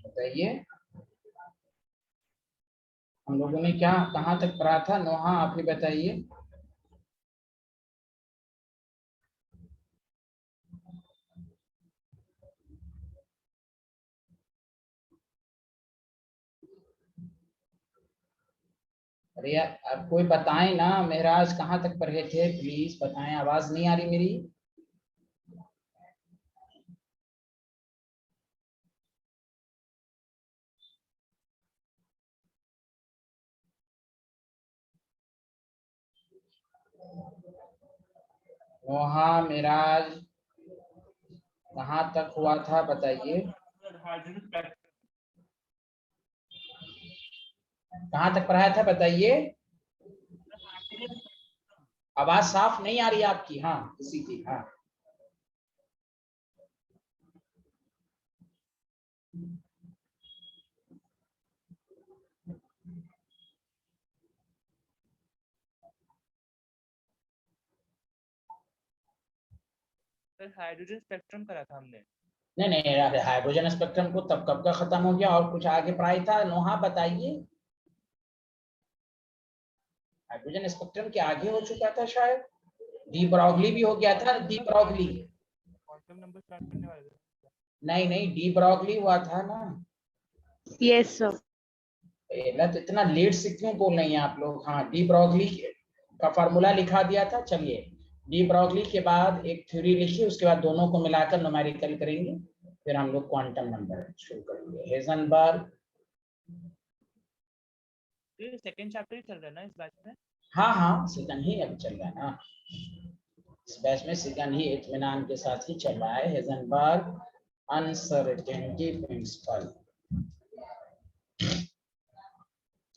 बताइए, हम लोगों ने क्या कहाँ तक पढ़ा था? नोहा, आप ही बताइए। अरे यार, अब कोई बताएं ना, महराज कहाँ तक पढ़े थे? प्लीज बताएं, आवाज नहीं आ रही मेरी। नोहा, महराज, कहाँ तक हुआ था बताइए। कहाँ तक पढ़ाया था बताइए। आवाज साफ नहीं आ रही आपकी। हाँ, इसी की। हाँ, सर हाइड्रोजन स्पेक्ट्रम करा था हमने। नहीं नहीं यार, हाइड्रोजन स्पेक्ट्रम को तब कब का खत्म हो गया, और कुछ आगे पढ़ाई था। नोहा बताइए, हाइड्रोजन स्पेक्ट्रम के आगे हो चुका था शायद। डी ब्रॉगली भी हो गया था, de Broglie. Quantum number start करने वाले थे। नहीं नहीं, डी ब्रॉगली हुआ था ना। Yes sir. ना तो इतना लेट से क्यों बोल रही हैं आप लोग? हाँ, डी ब्रॉगली का फार्मूला लिखा दिया था। चलिए, डी ब्रॉगली के बाद एक थ्योरी लिखिए, उसके बाद दोनों को मिलाकर न्यूमेरिकल करेंगे, फिर हम लोग क्वांटम नंबर शुरू करेंगे। हेजनबर्ग। ये सेकंड चैप्टर ही चल रहा है ना इस बैच में? हाँ हाँ, सेकंड ही अभी चल रहा है ना, इस बैच में सेकंड ही इत्मीनान के साथ ही चल रहा है। Heisenberg uncertainty principle,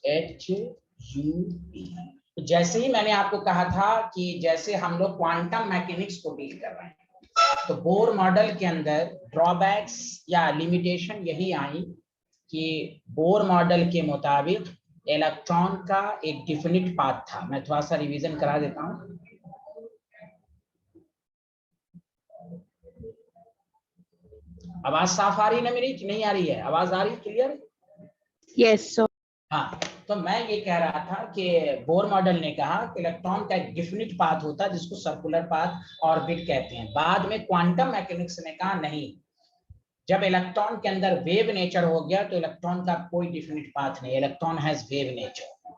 HUP। जैसे ही मैंने आपको कहा था कि जैसे हम लोग क्वांटम मैकेनिक्स को डील कर रहे हैं, तो बोर मॉडल के अंदर ड्रॉबैक्स या लिमिटेशन यही आई कि बोर मॉडल के मुताबिक इलेक्ट्रॉन का एक डिफिनिट पाथ था। मैं थोड़ा सा रिवीजन करा देता हूँ। आवाज साफ आ रही है ना मेरी कि नहीं आ रही है? आवाज आ रही है क्लियर? Yes sir. हाँ, तो मैं ये कह रहा था कि बोर मॉडल ने कहा कि इलेक्ट्रॉन का एक डिफिनिट पाथ होता है जिसको सर्कुलर पाथ ऑर्बिट कहते हैं। बाद में क्वांटम मैकेनिक्स ने कहा नहीं, जब इलेक्ट्रॉन के अंदर वेव नेचर हो गया तो इलेक्ट्रॉन का कोई डिफिनिट पाथ नहीं, इलेक्ट्रॉन हैज वेव नेचर।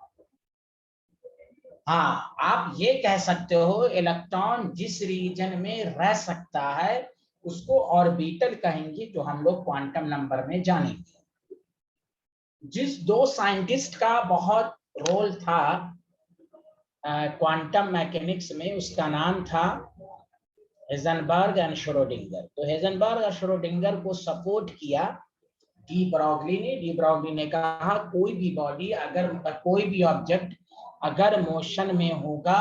हाँ, आप ये कह सकते हो इलेक्ट्रॉन जिस रीजन में रह सकता है उसको ऑर्बिटल कहेंगे, जो हम लोग क्वांटम नंबर में जानेंगे। जिस दो साइंटिस्ट का बहुत रोल था क्वांटम मैकेनिक्स में, उसका नाम था हेजनबर्ग एंड श्रोडिंगर। तो हेजनबर्ग और श्रोडिंगर को सपोर्ट किया डी ब्रॉगली ने। डी ब्रॉगली ने कहा कोई भी बॉडी, अगर कोई भी ऑब्जेक्ट अगर मोशन में होगा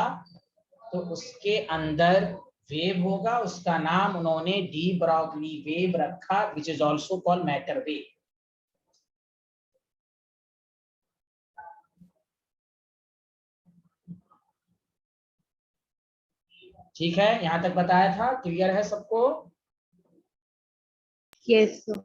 तो उसके अंदर वेव होगा। उसका नाम उन्होंने डी ब्रॉगली वेव रखा, which is also called matter wave. ठीक है, यहां तक बताया था, क्लियर है सबको? Yes sir.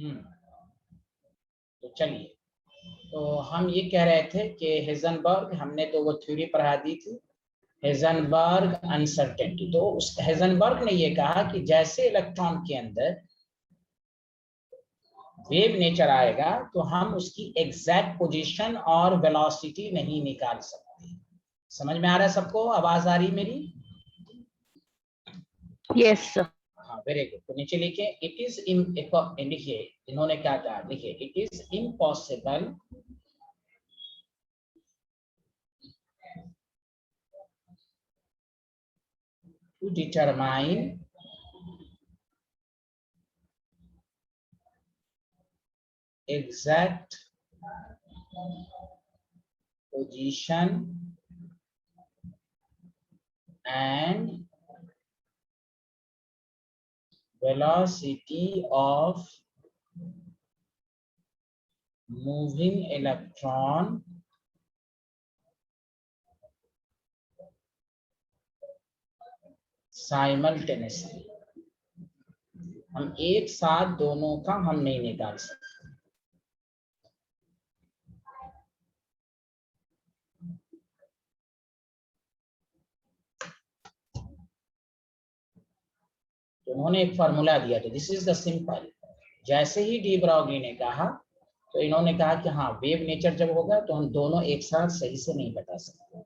तो चलिए, तो हम ये कह रहे थे कि हेजनबर्ग, हमने तो वो थ्योरी पढ़ा दी थी, हेजनबर्ग अनसर्टेनिटी। तो उस हेजनबर्ग ने ये कहा कि जैसे इलेक्ट्रॉन के अंदर वेव नेचर आएगा तो हम उसकी एग्जैक्ट पोजीशन और वेलोसिटी नहीं निकाल सकते। समझ में आ रहा है सबको? आवाज आ रही मेरी? Yes, sir. हाँ, वेरी गुड। तो नीचे लिखे इट इज लिखिए, इन्होंने क्या कहा, लिखिए it is impossible to determine exact position and velocity of moving electron simultaneously। हम एक साथ दोनों का हम नहीं निकाल सकते। तो उन्होंने एक फार्मूला दिया था, दिस इज द सिंपल। जैसे ही डी ब्रॉगली ने कहा तो इन्होंने कहा कि हाँ, वेव नेचर जब होगा तो हम दोनों एक साथ सही से नहीं बता सकते।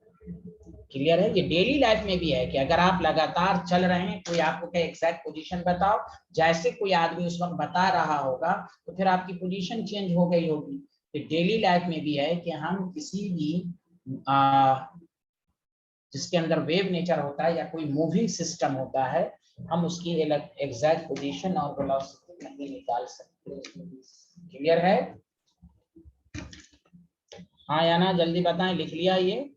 क्लियर है? ये डेली लाइफ में भी है कि अगर आप लगातार चल रहे हैं, कोई आपको क्या एग्जैक्ट पोजीशन बताओ, जैसे कोई आदमी उस वक्त बता रहा होगा तो फिर आपकी पोजीशन चेंज हो गई होगी। तो डेली लाइफ में भी है कि हम किसी भी जिसके अंदर वेव नेचर होता है या कोई मूविंग सिस्टम होता है, हम उसकी एग्जैक्ट पोजीशन और वेलोसिटी नहीं निकाल सकते। क्लियर है? हाँ या ना, जल्दी बताएं। लिख लिया ये?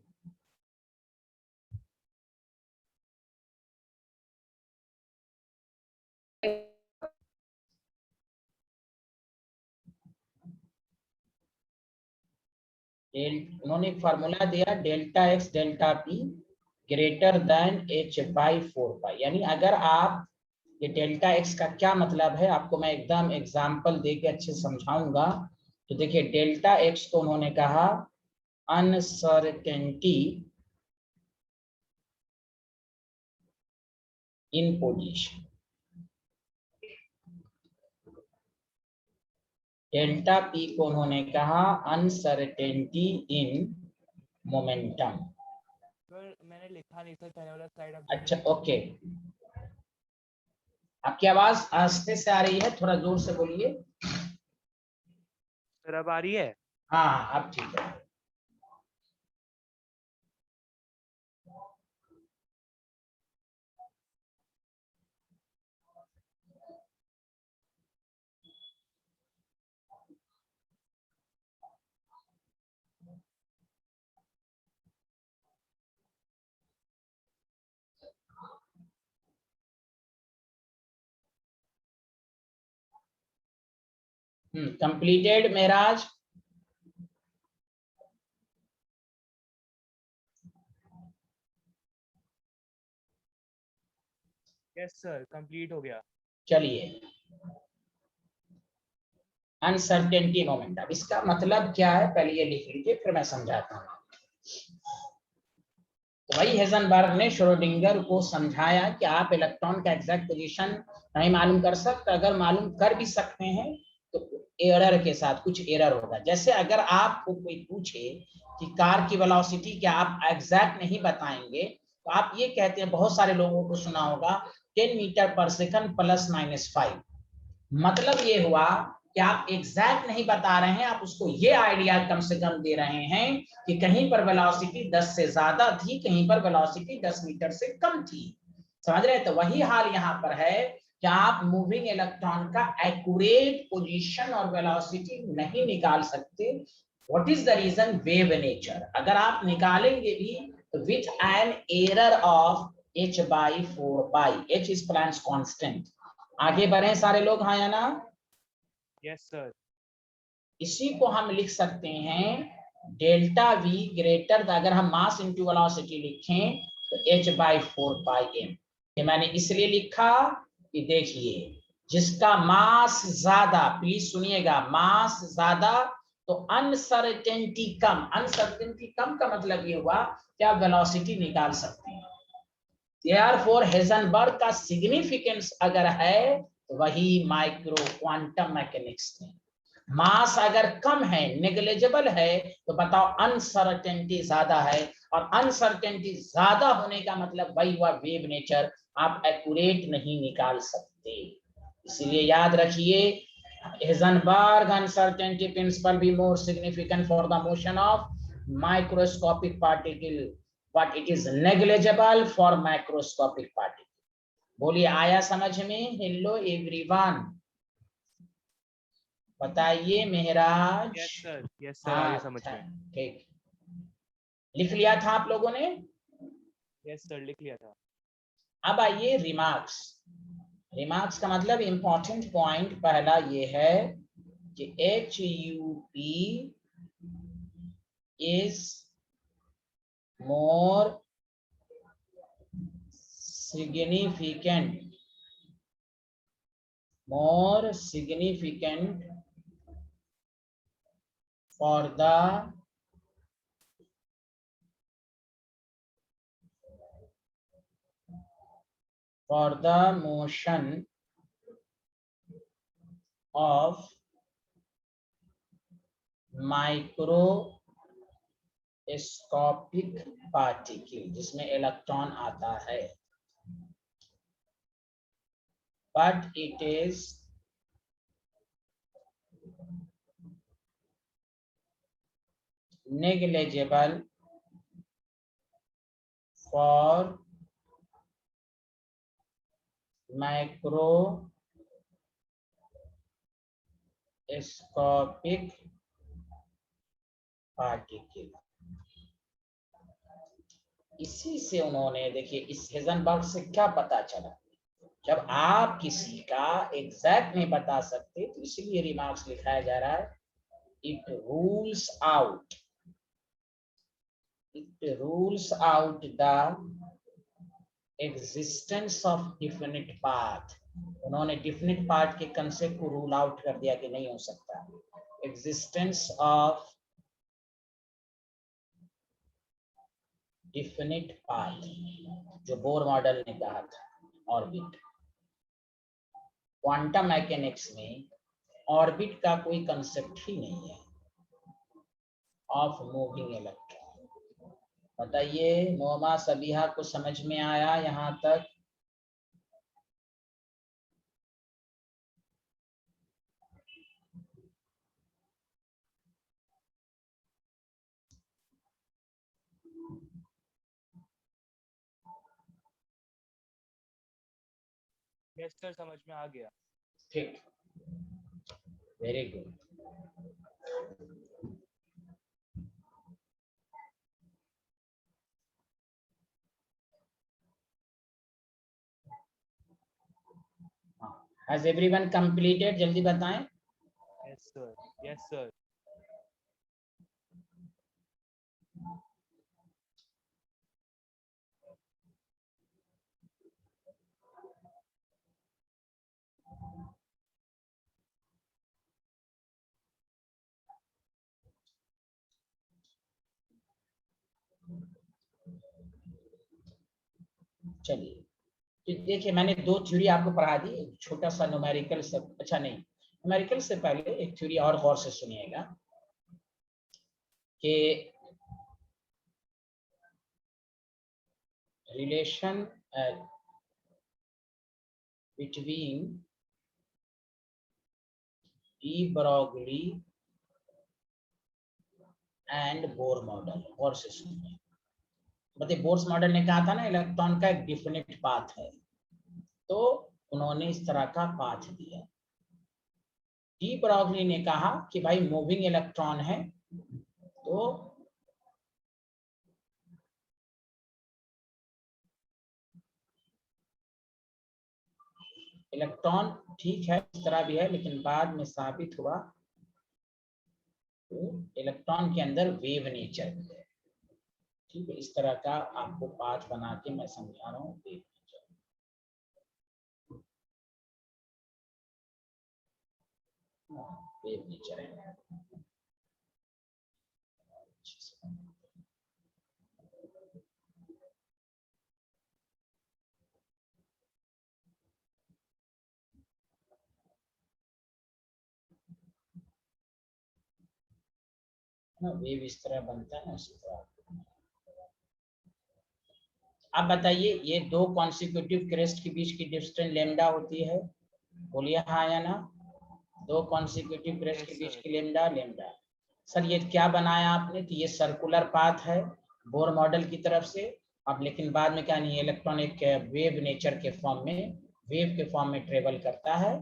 उन्होंने एक फार्मूला दिया, delta x delta P greater than H by 4 पाई। यानी अगर आप ये डेल्टा एक्स का क्या मतलब है आपको मैं एकदम एग्जांपल देके अच्छे समझाऊंगा। तो देखिए, डेल्टा एक्स को उन्होंने कहा अनसर्टेनिटी इन पोजीशन, डेल्टा पी को उन्होंने कहा अनसर्टेनिटी इन मोमेंटम। सर मैंने लिखा नहीं सर, पहले वाला स्लाइड आप अच्छा, ओके। आपकी आवाज आस्ते से आ रही है, थोड़ा जोर से बोलिए। सर अब आ रही है? हाँ, अब ठीक है। Completed Meraj? Yes sir, complete हो गया। चलिए, अनसर्टेनिटी मोमेंटम, इसका मतलब क्या है पहले ये लिख लीजिए, फिर मैं समझाता हूँ। तो वही हेजनबर्ग ने श्रोडिंगर को समझाया कि आप इलेक्ट्रॉन का एग्जैक्ट पोजीशन नहीं मालूम कर सकते, अगर मालूम कर भी सकते हैं तो एरर के साथ कुछ एरर होगा। जैसे अगर आपको कोई पूछे कि कार की वेलोसिटी क्या आप एग्जैक्ट नहीं बताएंगे, तो आप ये कहते हैं, बहुत सारे लोगों को सुना होगा 10 मीटर पर सेकंड प्लस माइनस 5। मतलब ये हुआ कि आप एग्जैक्ट नहीं बता रहे हैं, आप उसको ये आइडिया कम से कम दे रहे हैं कि कहीं पर वेलोसिटी 10 से ज्यादा थी, कहीं पर वेलोसिटी 10 मीटर से कम थी। समझ रहे हैं? तो वही हाल यहाँ पर है कि आप मूविंग इलेक्ट्रॉन का एक्यूरेट पोजीशन और वेलोसिटी नहीं निकाल सकते। What is the reason? Wave nature. अगर आप निकालेंगे भी तो with an error of h by 4 pi, h is Planck's constant। आगे बढ़े सारे लोग, हाँ या ना? Yes sir. इसी को हम लिख सकते हैं डेल्टा v ग्रेटर, अगर हम मास इंटू वेलोसिटी लिखें तो h by 4 pi m। ये मैंने इसलिए लिखा कि देखिए जिसका मास ज्यादा, प्लीज सुनिएगा, मास ज्यादा तो अनसर्टेनिटी कम। अनसर्टेनिटी कम का मतलब ये हुआ कि आप वेलोसिटी निकाल सकते हैं। Therefore, हेजनबर्ग का सिग्निफिकेंस अगर है तो वही माइक्रो क्वांटम मैकेनिक्स में। मास अगर कम है, नेग्लिजिबल है, तो बताओ अनसर्टेनिटी ज्यादा है, और अनसर्टेनिटी ज्यादा होने का मतलब वही हुआ वेव नेचर, आप एक्यूरेट नहीं निकाल सकते। इसलिए याद रखिए, Heisenberg uncertainty principle be more significant for the motion of microscopic particle, but it is negligible for macroscopic particle. बोलिए आया समझ में? हेलो एवरीवन, बताइए Mehraj. Yes sir, yes sir, हाँ आगे समझ में। ठीक, लिख लिया था आप लोगों ने? यस सर, लिख लिया था। अब आइए रिमार्क्स। रिमार्क्स का मतलब इंपॉर्टेंट पॉइंट पहला ये है कि HUP is more significant for the motion of microscopic particle, जिसमें इलेक्ट्रॉन आता है, but it is negligible for macroscopic particle। इसी से उन्होंने, देखिए इस हेजनबर्ग से क्या पता चला, जब आप किसी का एग्जैक्ट नहीं बता सकते तो इसलिए रिमार्क्स लिखाया जा रहा है, it rules out the existence of definite path। उन्होंने definite path के कंसेप्ट को रूल आउट कर दिया कि नहीं हो सकता। existence of definite path, जो बोर मॉडल ने कहा था, ऑर्बिट। क्वांटम मैकेनिक्स में ऑर्बिट का कोई कंसेप्ट ही नहीं है ऑफ मूविंग इलेक्ट्रॉन। बताइए नोमा सबिहा को समझ में आया यहां तक? यस सर, समझ में आ गया। ठीक, very good. Has everyone completed? जल्दी बताएं। Yes sir, yes sir. चलिए, तो देखिए मैंने दो थ्योरी आपको पढ़ा दी, छोटा सा न्यूमेरिकल सब, अच्छा नहीं, न्यूमेरिकल से पहले एक थ्योरी और गौर से सुनिएगा कि relation between de Broglie and Bohr model. गौर से सुनिए, मतलब बोर्स मॉडल ने कहा था ना इलेक्ट्रॉन का एक डिफिनिट पाथ है, तो उन्होंने इस तरह का पाथ दिया। डी ब्रॉगली ने कहा कि भाई मूविंग इलेक्ट्रॉन है, तो इलेक्ट्रॉन ठीक है इस तरह भी है, लेकिन बाद में साबित हुआ तो इलेक्ट्रॉन के अंदर वेव नेचर है। ठीक है, इस तरह का आपको पाथ बना के मैं समझा रहा हूँ। वेव नेचर है। वेव इस तरह बनता है ना, उसी तरह। अब बताइए, ये दो कॉन्सिक्यूटिव क्रेस्ट के बीच की डिस्टेंस लेमडा होती है, बोलिए हाँ या ना। दो कॉन्सिक्यूटिव क्रेस्ट के बीच की लेमडा लेमडा। सर ये क्या बनाया आपने, तो ये सर्कुलर पाथ है बोर मॉडल की तरफ से। अब लेकिन बाद में क्या नहीं, इलेक्ट्रॉन एक वेव नेचर के फॉर्म में, वेव के फॉर्म में ट्रेवल करता है।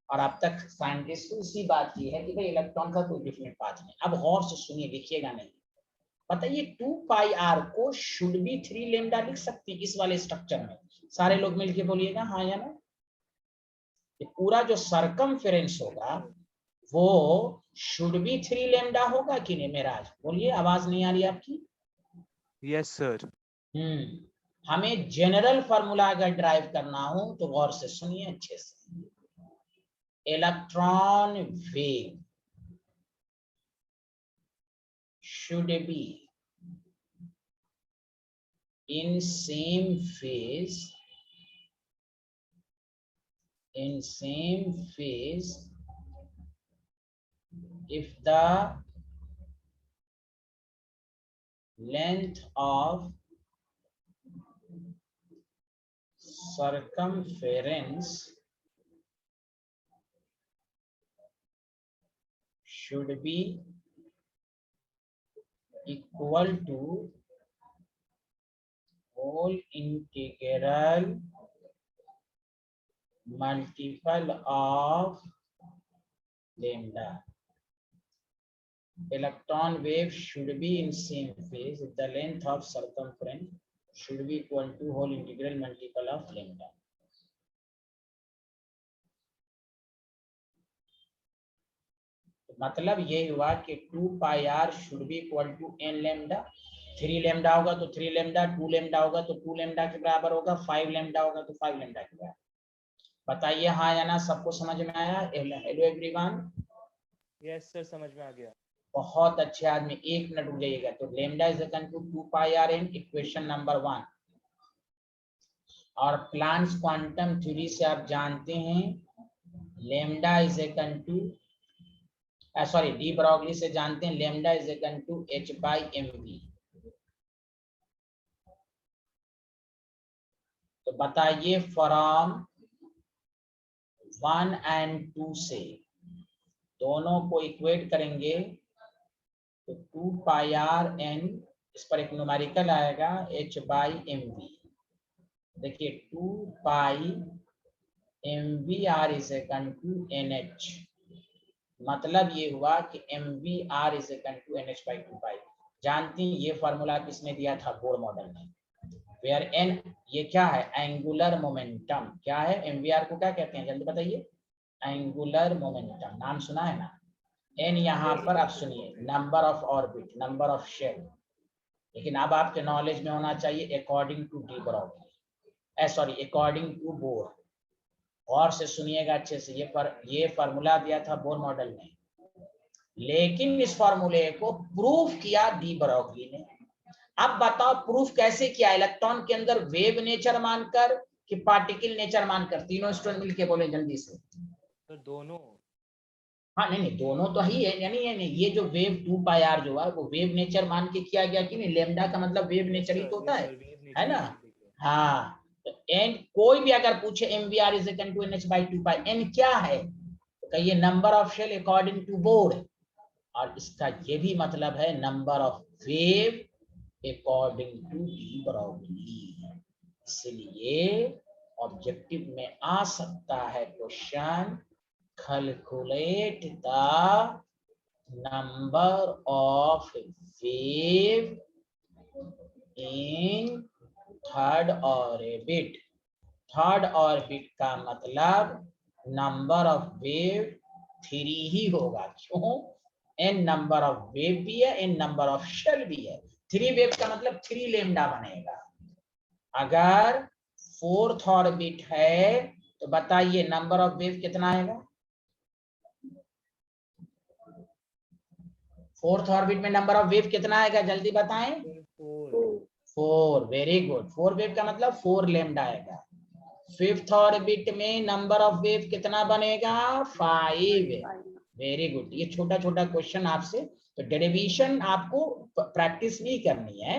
और अब तक साइंटिस्ट को इसी बात की है कि भाई इलेक्ट्रॉन का कोई डिफरेंट पाथ नहीं। अब गौर से सुनिए, लिखिएगा नहीं। बताइए 2 पाई आर को शुड बी 3 लेमडा लिख सकते हैं इस वाले स्ट्रक्चर में? सारे लोग मिलके बोलिएगा हाँ या ना। ये पूरा जो सरकमफेरेंस होगा वो शुड बी 3 लेमडा होगा कि नहीं मेराज? बोलिए, आवाज नहीं आ रही आपकी। Yes sir. हमें जनरल फार्मूला अगर ड्राइव करना हो तो गौर से सुनिए अच्छे से। Electron wave should be in same phase if the length of circumference should be equal to whole integral multiple of lambda. Electron wave should be in same phase if the length of circumference should be equal to whole integral multiple of lambda. मतलब ये हुआ कि 2 pi r should be equal to n lambda. 3 lambda होगा तो 3 lambda, 2 lambda होगा तो 2 lambda के बराबर होगा, 5 लेमडा होगा तो 5 लेमडा के बराबर। बताइए हाँ या ना, सबको समझ में आया? Hello everyone. यस सर, समझ में आ गया। बहुत अच्छे आदमी, 1 मिनट रुक जाइएगा। तो lambda is equal to 2 pi r n, equation number 1। और प्लांक्स क्वांटम थ्योरी से आप जानते हैं lambda is equal to, sorry de Broglie से जानते हैं lambda is equal to h by mv। तो बताइए फ्रॉम 1 and 2 से दोनों को इक्वेट करेंगे तो 2 पाई आर n, इस पर एक न्यूमेरिकल आएगा h बाई mv। देखिए 2 pi mv r is equal to nh। मतलब ये हुआ कि mvr is equal to nh by 2 pi. जानती हैं ये फार्मूला किसने दिया था? बोर मॉडल में। वेयर n ये क्या है? Angular momentum. क्या है? mvr को क्या कहते हैं जल्दी बताइए? एंगुलर मोमेंटम, नाम सुना है ना? n यहाँ पर आप सुनिए number of orbit, number of shell. लेकिन अब आपके नॉलेज में होना चाहिए according to de Broglie, sorry according to Bohr. और से सुनिएगा अच्छे से, ये फार्मूला दिया था बोर मॉडल में, लेकिन इस फार्मूले को प्रूफ किया डी ब्रॉगली ने। अब बताओ प्रूफ कैसे किया? इलेक्ट्रॉन के अंदर वेव नेचर मानकर कि पार्टिकल नेचर मानकर? तीनों स्टूडेंट मिलके बोले जल्दी से। तो दोनों। हाँ नहीं दोनों तो ही है, यानी ये जो वेव 2 पाई आर जो है वो वेव नेचर मान के किया गया कि नहीं? लेमडा का मतलब वेव नेचर ही तो होता है ना? हाँ, तो एन कोई भी अगर पूछे mvr is equal to nh by 2 pi, n क्या है तो कहिए number of shell according to Bohr. और इसका ये भी मतलब है number of wave according to de Broglie. इसलिए ऑब्जेक्टिव में आ सकता है question, calculate the number of wave in third orbit. Third orbit का मतलब नंबर ऑफ वेव 3 ही होगा। क्यों? n नंबर ऑफ वेव भी है, n नंबर ऑफ शेल भी है। 3 वेव का मतलब 3 लेमडा बनेगा। अगर 4th ऑर्बिट है तो बताइए नंबर ऑफ वेव कितना आएगा? फोर्थ ऑर्बिट में नंबर ऑफ वेव कितना आएगा, जल्दी बताएं। 4, वेरी गुड। 4 वेव का मतलब 4 लैम्डा आएगा। फिफ्थ ऑर्बिट में नंबर ऑफ वेव कितना बनेगा, 5। Very good. ये छोटा छोटा क्वेश्चन आपसे, तो डेरिवेशन आपको प्रैक्टिस नहीं करनी है,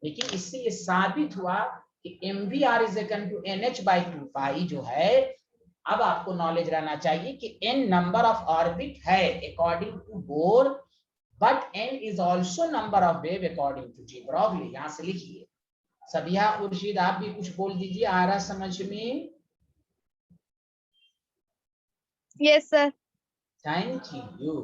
लेकिन इससे ये साबित हुआ कि mvr is equal to nh/2 pi जो है, अब आपको नॉलेज रहना चाहिए कि n नंबर ऑफ ऑर्बिट है according to Bohr, but n is also number of wave according to de Broglie. यहां से लिखिए। सबिया खुर्शीद, आप भी कुछ बोल दीजिए, आ रहा समझ में? Yes, sir. Thank you.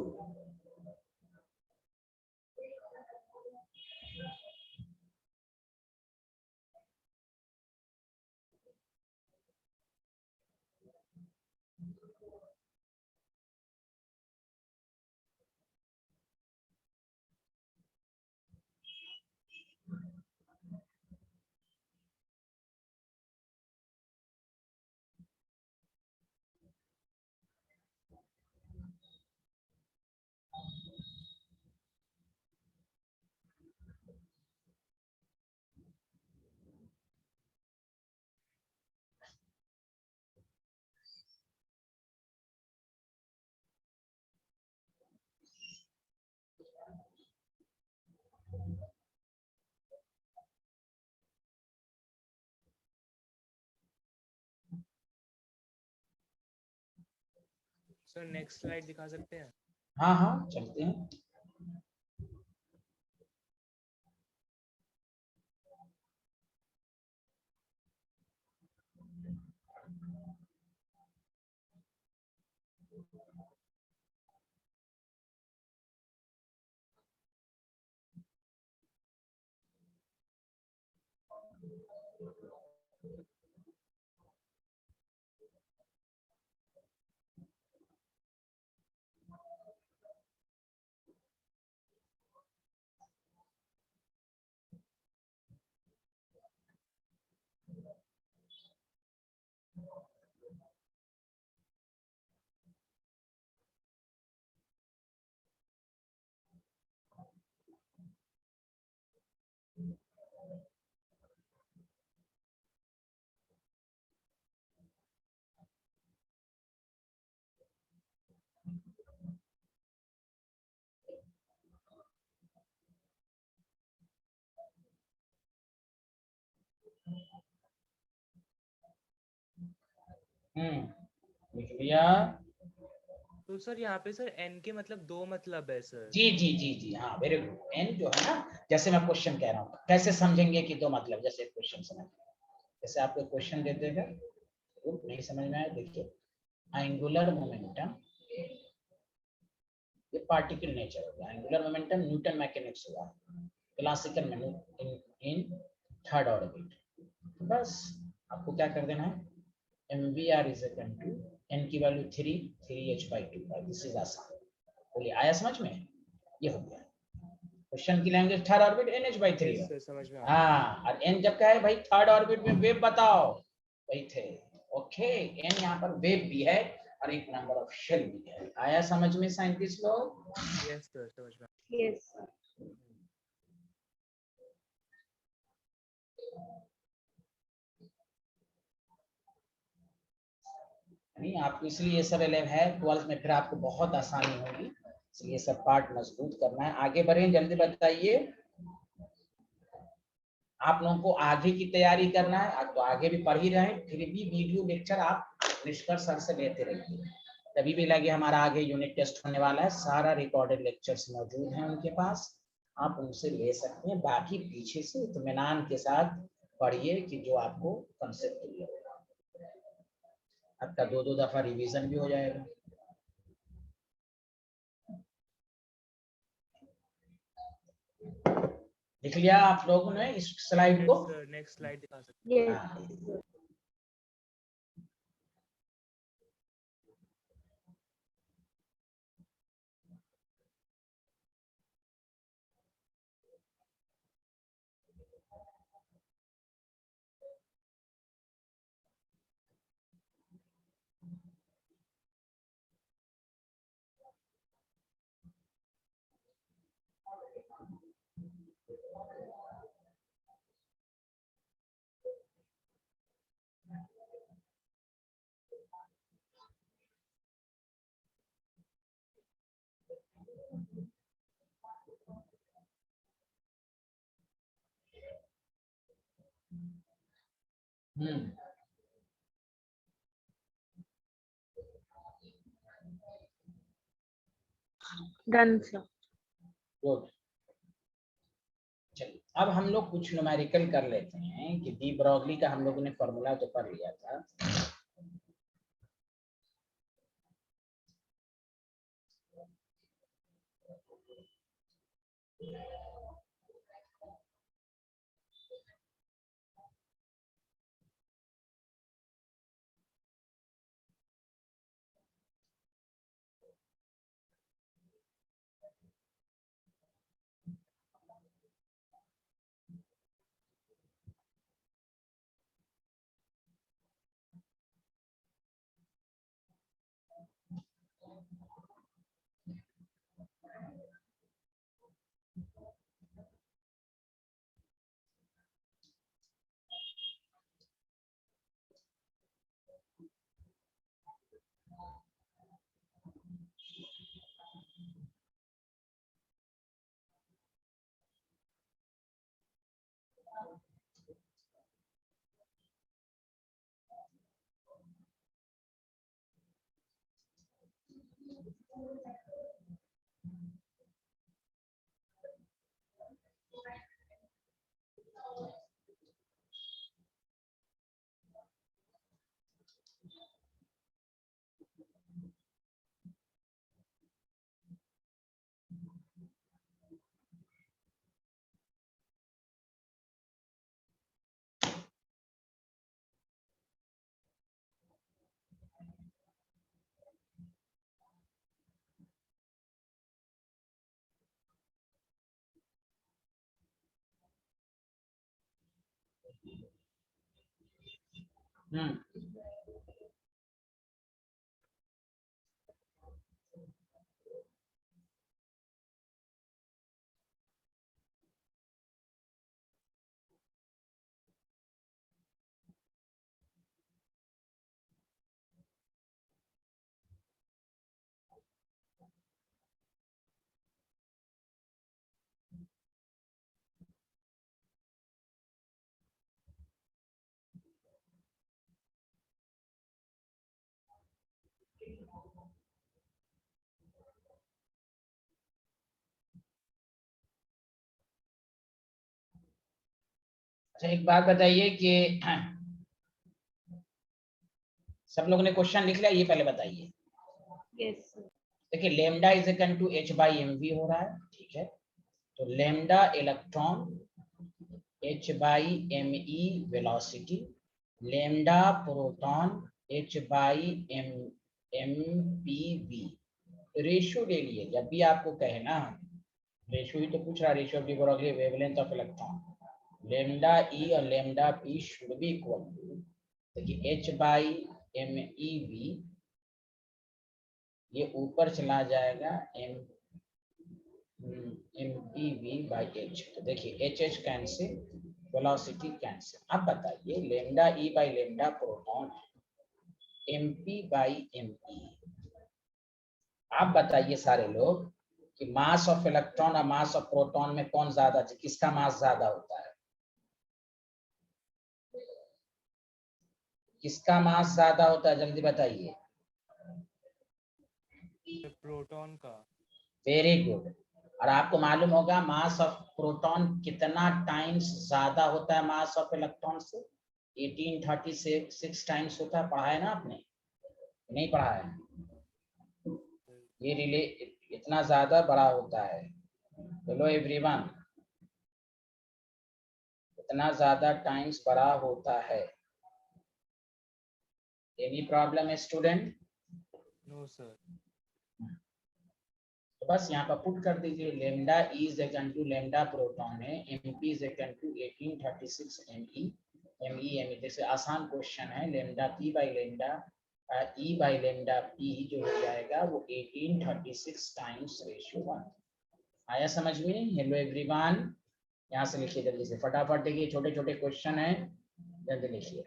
Sir next slide दिखा सकते हैं? हाँ हाँ, चलते हैं। लिख लिया। तो सर यहाँ पे सर n के मतलब दो मतलब है सर। जी जी जी जी, हाँ वेरी गुड। एन जो है ना, जैसे मैं क्वेश्चन कह रहा हूँ, कैसे समझेंगे कि दो मतलब, जैसे क्वेश्चन समझ, जैसे आपको क्वेश्चन देते हैं, नहीं समझ में आया, देखिए। एंगुलर मोमेंटम, ये पार्टिकल नेचर हो गया। एंगुलर मोमेंटम न्यूटन मैकेनिक्स हुआ, क्लासिकल में इन थर्ड ऑर्बिट। बस आपको क्या कर देना है, mvr is equal to n की वैल्यू 3h/2। दिस इज आसान। बोलिए, आया समझ में? ये हो गया क्वेश्चन की language. Third orbit nh/3 yes है। सर, समझ में आ गया। हाँ, और n जब का है भाई, थर्ड ऑर्बिट में वेव बताओ, वही थे। ओके, n यहाँ पर वेव भी है और एक नंबर ऑफ शेल भी है। आया समझ में साइंटिस्ट लोग? यस सर, समझ में Yes, sir. नहीं, आपको इसलिए ये सब एलेव है, 12th में फिर आपको बहुत आसानी होगी, इसलिए ये सब पार्ट मजबूत करना है। आगे बढ़े, जल्दी बताइए। आप लोगों को आगे की तैयारी करना है, आप तो आगे भी पढ़ ही रहे हैं, फिर भी वीडियो लेक्चर आप निष्कर्ष सर से लेते रहिए, तभी भी लगे। हमारा आगे यूनिट टेस्ट होने वाला है, सारा रिकॉर्डेड लेक्चर्स मौजूद हैं उनके पास, आप उनसे ले सकते हैं। बाकी पीछे से इत्मीनान के साथ पढ़िए कि जो आपको कंसेप्ट क्लियर हो, आपका 2-2 दफा रिवीजन भी हो जाएगा। लिख लिया आप लोगों ने इस स्लाइड को? सर नेक्स्ट स्लाइड दिखा सकते हैं? Yes, हाँ। sir. हम्म, Done, sir. गुड। चलिए अब हम लोग कुछ न्यूमेरिकल कर लेते हैं कि डी ब्रॉगली का हम लोगों ने फॉर्मूला तो पढ़ लिया था। हम्म, अच्छा एक बात बताइए कि सब लोगों ने क्वेश्चन लिख लिया, ये पहले बताइए। Yes, sir. देखिए lambda is equal to H by M V हो रहा है, ठीक है। तो lambda electron, H by M E velocity, lambda proton, H by M M P V. Ratio ले लिए, जब भी आपको कहे ना, रेशियो ही तो पूछ रहा है, ratio of de Broglie wavelength of electron, lambda E और lambda P should be equal to, देखिए H by M E V, ये ऊपर चला जाएगा M M P V by H. तो देखिए H H cancel, velocity cancel. अब बताइए lambda E by lambda proton है, M P by M E. आप बताइए सारे लोग कि मास ऑफ इलेक्ट्रॉन और मास ऑफ प्रोटॉन में कौन ज्यादा, किसका मास ज्यादा होता है? किसका मास ज्यादा होता है, जल्दी बताइए। प्रोटॉन का। Very good. और आपको मालूम होगा मास ऑफ प्रोटॉन कितना टाइम्स ज्यादा होता है मास ऑफ इलेक्ट्रॉन से? 1836 टाइम्स होता है, पढ़ा है ना आपने? नहीं पढ़ा है? ये रिले इतना ज्यादा बड़ा होता है। हेलो एवरीवन, इतना ज्यादा टाइम्स बड़ा होता है। एनी प्रॉब्लम है स्टूडेंट? No sir. तो बस यहाँ पर पुट कर दीजिए, lambda E is equal to lambda proton है, MP is equal to 1836 ME. ME जैसे आसान क्वेश्चन है, lambda P by lambda E by lambda P जो हो जाएगा वो 1836 टाइम्स रेशियो 1। आया समझ में? हेलो एवरीवन, यहाँ से लिखिए जल्दी से, फटाफट देखिए, छोटे छोटे क्वेश्चन है, जल्दी लिखिए।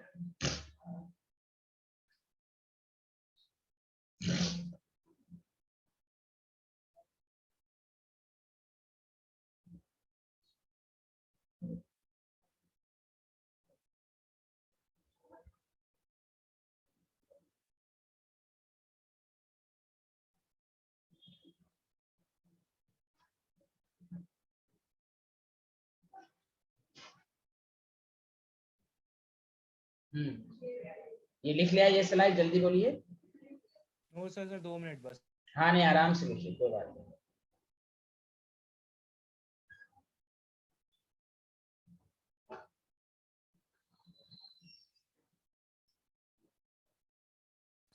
ये लिख लिया ये स्लाइड, जल्दी बोलिए। नो सर सर 2 मिनट बस। हाँ नहीं, आराम से लिखिए, कोई बात नहीं।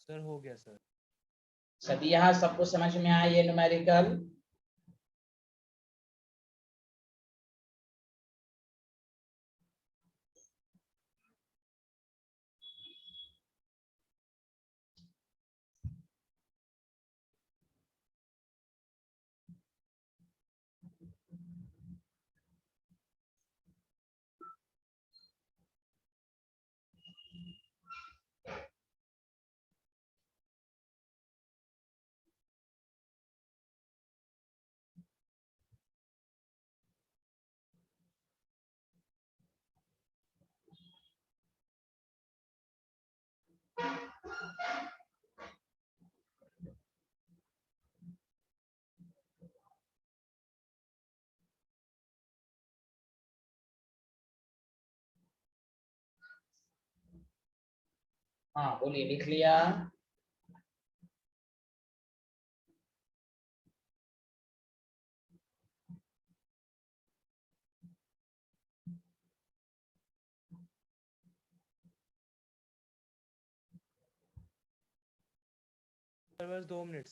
सर हो गया सर। सभी यहाँ सबको समझ में आया ये न्यूमेरिकल? हाँ बोलिए, लिख लिया? सर बस 2 मिनट।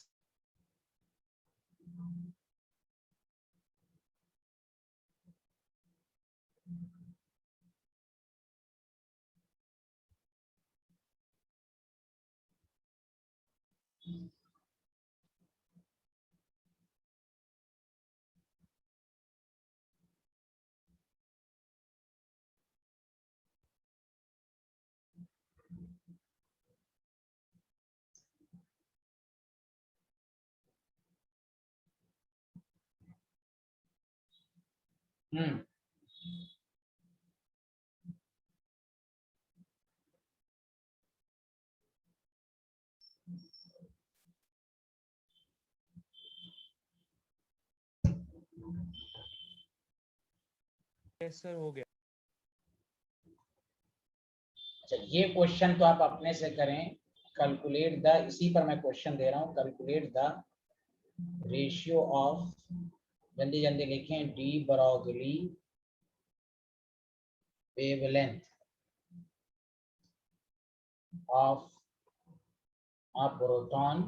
हम्म यस सर हो गया। अच्छा, ये क्वेश्चन तो आप अपने से करें। कैलकुलेट द, इसी पर मैं क्वेश्चन दे रहा हूँ, कैलकुलेट द रेशियो ऑफ, जल्दी जल्दी लिखें, de Broglie wavelength of a proton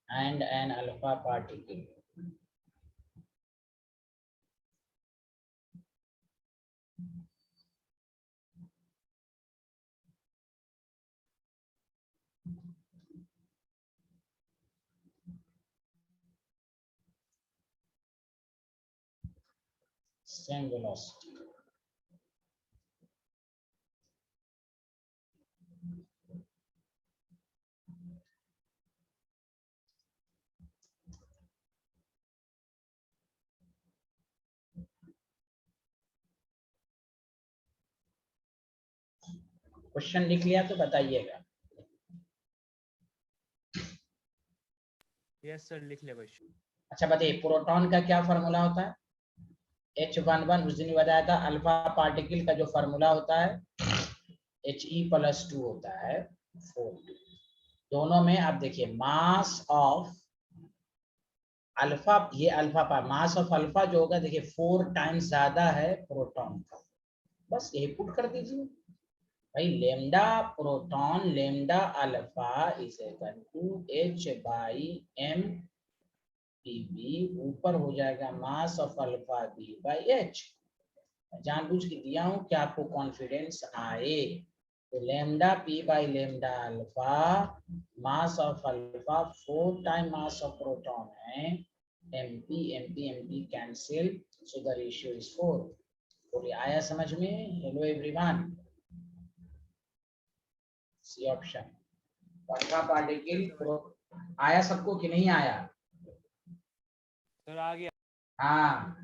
and an alpha particle. Same velocity. Question लिख लिया तो बताइएगा। यस सर लिख लिया क्वेश्चन। अच्छा बताइए, प्रोटॉन का क्या फार्मूला होता है? H11 उस दिन बताया था। अल्फा पार्टिकल का जो फार्मूला होता है He+2 होता है 4. दोनों में आप देखिए, मास ऑफ अल्फा, ये अल्फा पर मास ऑफ अल्फा जो होगा देखिए 4 टाइम्स ज्यादा है प्रोटॉन का। बस यही पुट कर दीजिए भाई, lambda proton lambda alpha is equal to H/m PB, ऊपर हो जाएगा मास ऑफ अल्फा V/h। जानबूझ के दिया हूं कि आपको कॉन्फिडेंस आए। तो lambda P by lambda alpha, mass of alpha 4 time mass of proton है। MP MP MP cancel, so the ratio is 4। बोलिए, आया समझ में? Hello everyone, C option alpha particle आया सबको कि नहीं आया? सर आ गया। हाँ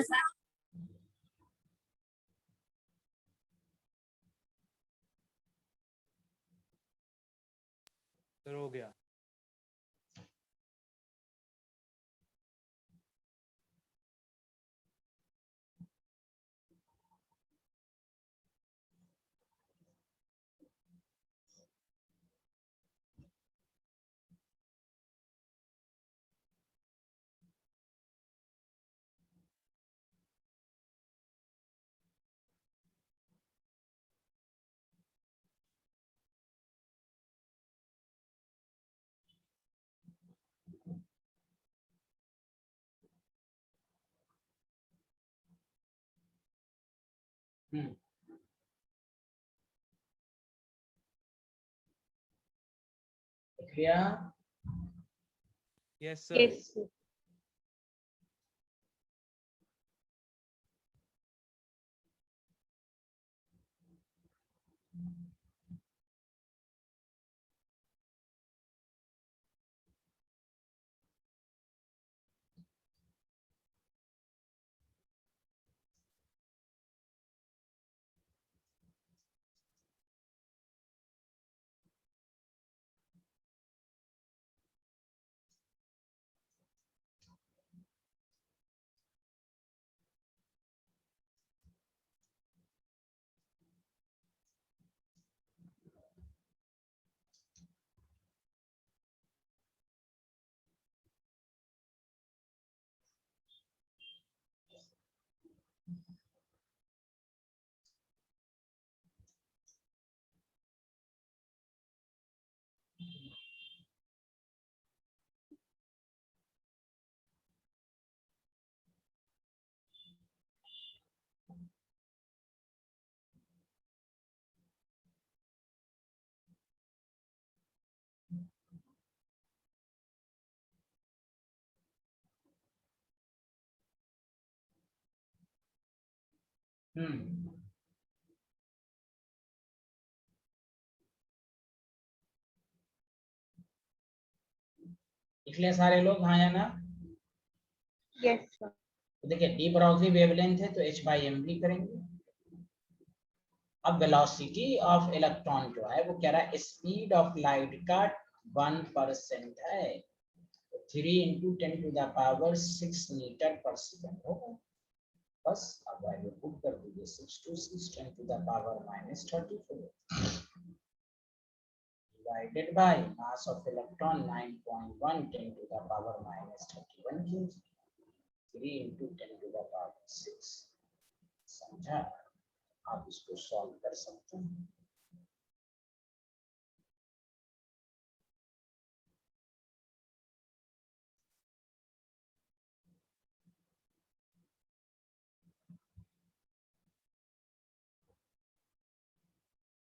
सर हो गया। हम्म, लिख लिया। Yes sir. Yes, sir. हम्म, लिख लिया सारे लोग, हाँ या ना? Yes, sir. तो देखिए डी ब्रॉगली वेवलेंथ है तो h बाई एम वी करेंगे। अब वेलोसिटी ऑफ इलेक्ट्रॉन जो है वो कह रहा है स्पीड ऑफ लाइट का 1% है, 3 × 10⁻⁶ मीटर पर सेकेंड होगा। बस अब वैल्यू पुट कर दीजिए, 626 × 10⁻⁻34 divided by mass of electron 9.1 × 10⁻⁻31 kg, 3 × 10⁻⁶। समझा? आप इसको सॉल्व कर सकते हैं।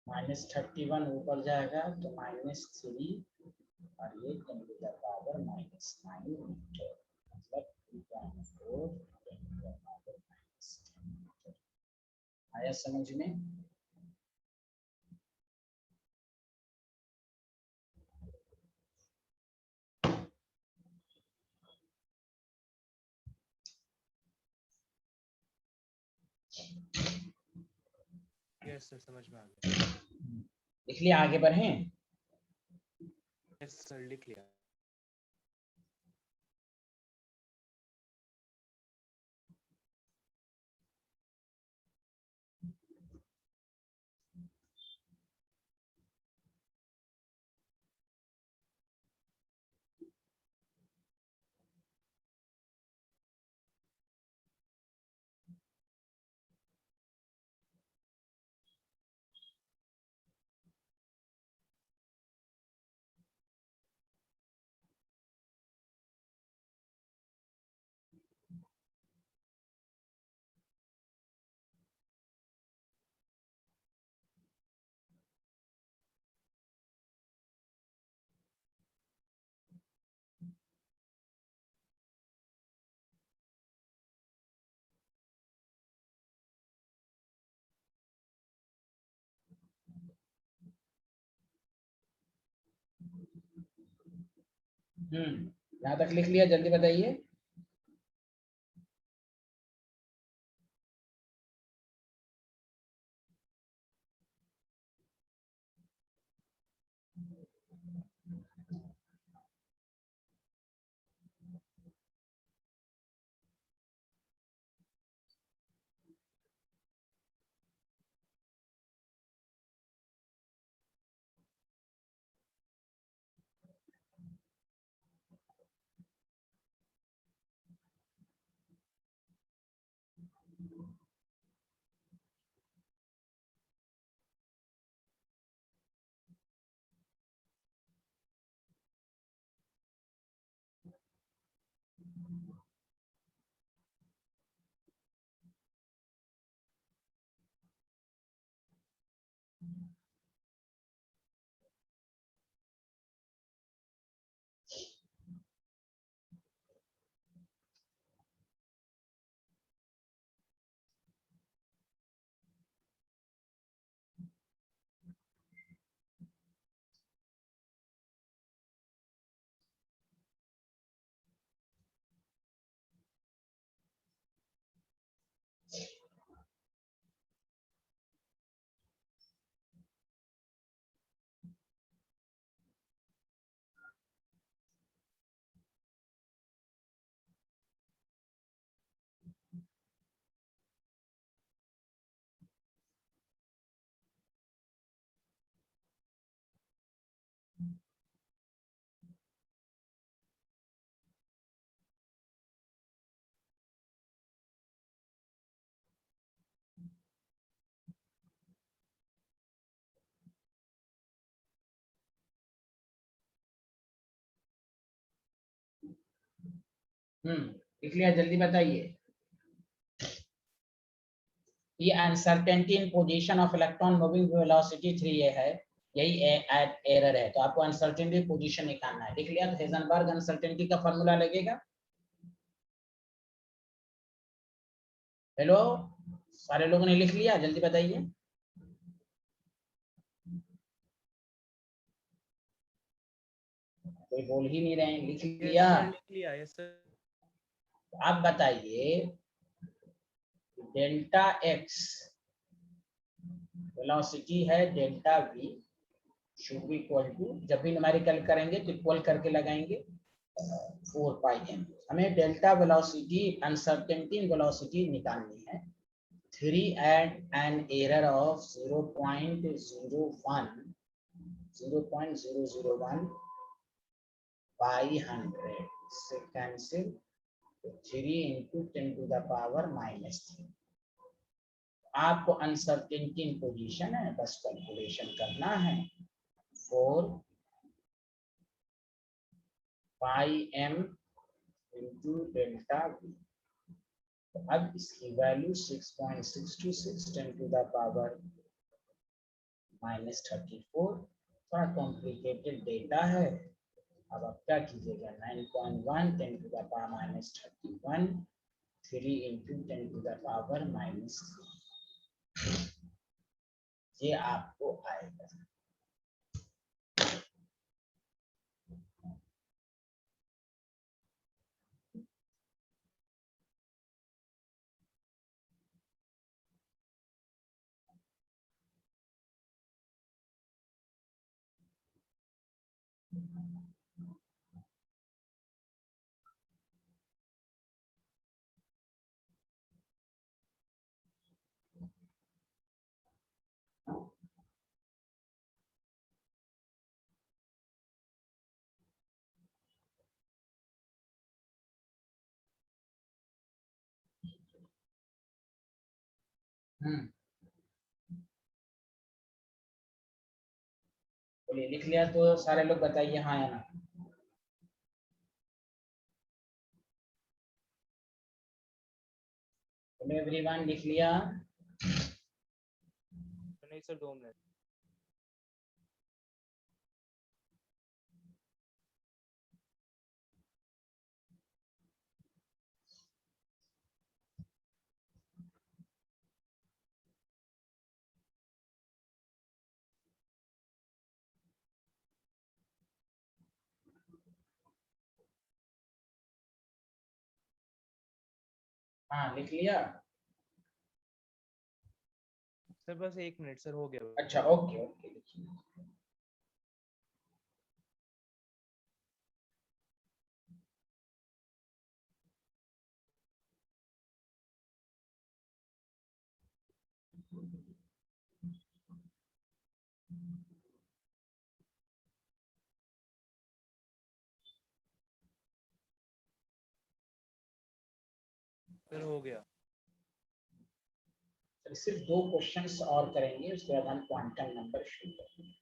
-31 ऊपर जाएगा तो -3 और ये 10⁻⁻9 मीटर, मतलब 2.4 10⁻⁻10 मीटर। आया समझ में? यस सर समझ में आ गया। लिख लिया, आगे बढ़ें? यस सर लिख लिया। यहाँ तक लिख लिया, जल्दी बताइए। लिख लिया, जल्दी बताइए। ये uncertainty in position of electron moving velocity 3 ये है, यही एरर है। तो आपको अनसर्टेनिटी पोजीशन निकालना है। लिख लिया, तो हेजनबर्ग अनसर्टेनिटी का फॉर्मूला लगेगा। हेलो, सारे लोगों ने लिख लिया, जल्दी बताइए। कोई बोल ही नहीं रहे हैं, लिख लिया। यस सर, लिख लिया। Yes sir. आप बताइए, डेल्टा एक्स वेलोसिटी है, delta V should be equal to, जब भी न्यूमेरिकल करेंगे तो इक्वल करके लगाएंगे 4 पाई एम। हमें डेल्टा वेलोसिटी अनसर्टेनिटी वेलोसिटी निकालनी है। 3 at an error of 0.001 by 100 से cancel, 3 into 10 to the power -3। आपको अनसर्टेनिटी इन पोजीशन है, बस कैलकुलेशन करना है। 4 pi M into delta we. तो अब इसकी वैल्यू 6.626 10 टू द पावर -34। थोड़ा कॉम्प्लिकेटेड डेटा है। अब आप क्या कीजिएगा, 9.1 10 to the power -31, 3 into 10 to the power -3, ये आपको आएगा। बोलिए, लिख लिया तो सारे लोग बताइए हाँ या ना। बोले एवरीवन, लिख लिया। नहीं सर, 2 मिनट। हाँ, लिख लिया। सर बस 1 मिनट सर, हो गया। अच्छा, ओके ओके, लिखिए। सर हो गया। सिर्फ 2 क्वेश्चंस और करेंगे, उसके बाद हम क्वांटम नंबर शुरू करेंगे।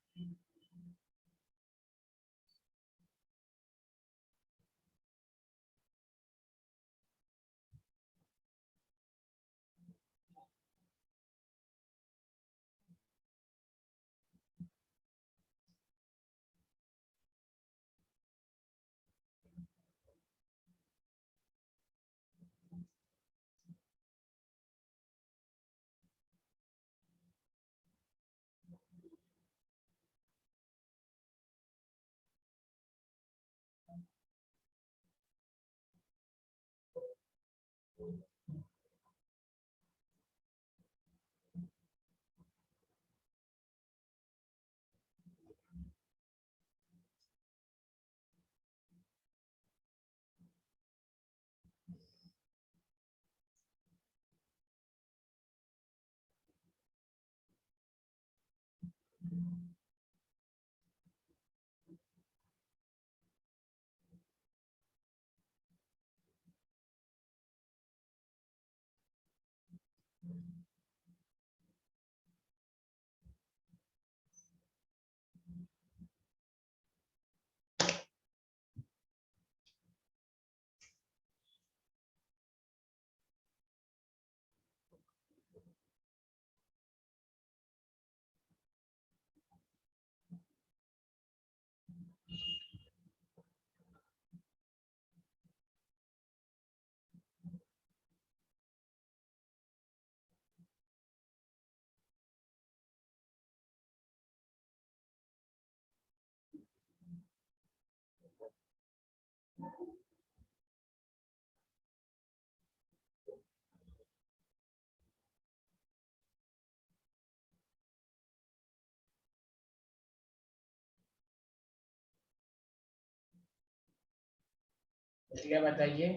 इसलिए बताइए।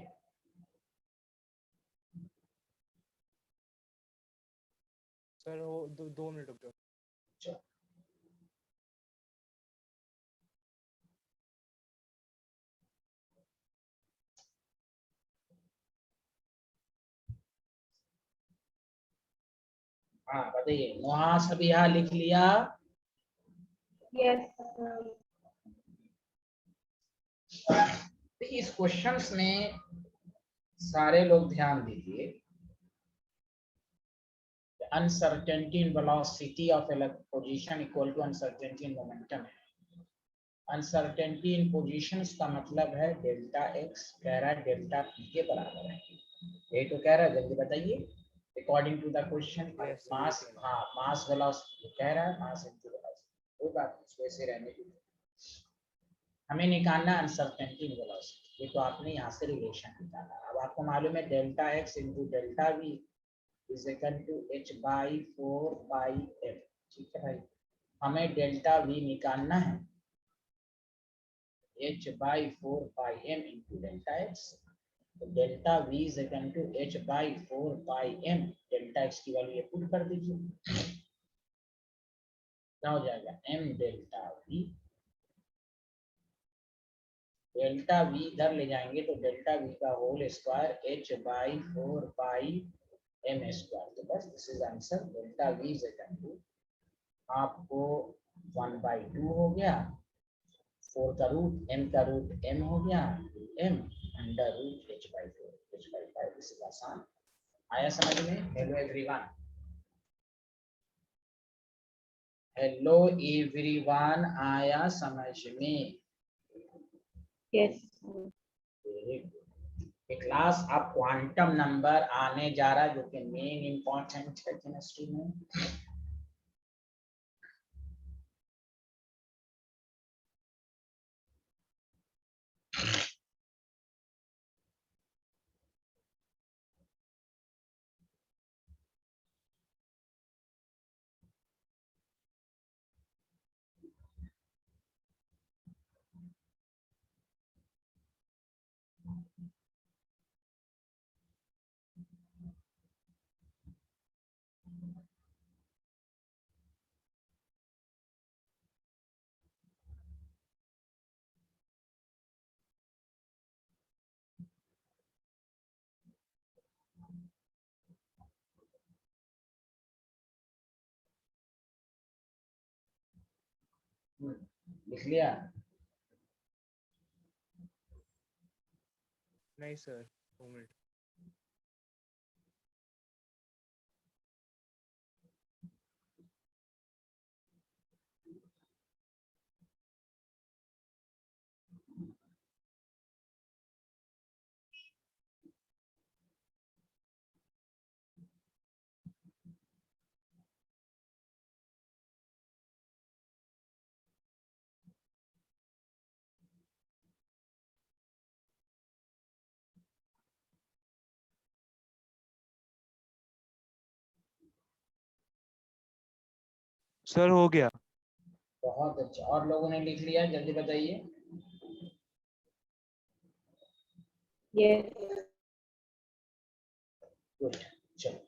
सर हो 2 मिनट रुक जाओ। हाँ बताइए, मुहासबिहा लिख लिया। Yes, sir. तो इस क्वेश्चंस में सारे लोग ध्यान दीजिए। Uncertainty in velocity of position equal to uncertainty in momentum है। अनसर्टेनिटी इन पोजीशंस का मतलब है डेल्टा एक्स, कह रहा है डेल्टा पी के बराबर है। यही तो कह रहा है, जल्दी बताइए। According to the question Yes, sir, mass, हाँ मास वेलोसिटी कह रहा है, मास इनटू वेलोसिटी, कोई बात नहीं, वैसे रहने दीजिए। हमें निकालना अनसर्टेनिटी इन वेलोसिटी। ये तो आपने यहाँ से रिलेशन निकाला। अब आपको मालूम है delta X into delta we is equal to H by 4 pi M. ठीक है भाई, हमें डेल्टा वी निकालना है, H by 4 pi M into delta X. तो delta we is equal to H by 4 pi M, delta X की value put कर दीजिए। क्या हो जाएगा, M delta V. Delta V इधर ले जाएंगे तो डेल्टा वी का whole square H by 4 pi m square. तो बस this is answer. Delta we is equal to आपको 1/2 हो गया, 4 का रूट एम का रूट एम हो गया, m under root h by 4 h by 5। This is आसान। आया समझ में? हेलो एवरीवन, हेलो एवरीवन, आया समझ में? Yes, sir. एक क्लास अब क्वांटम नंबर आने जा रहा है, जो कि मेन इंपॉर्टेंट है केमिस्ट्री में। लिख लिया? नहीं सर, 2 मिनट। सर हो गया। बहुत अच्छा। और लोगों ने लिख लिया? जल्दी बताइए। Yes. गुड, चलो।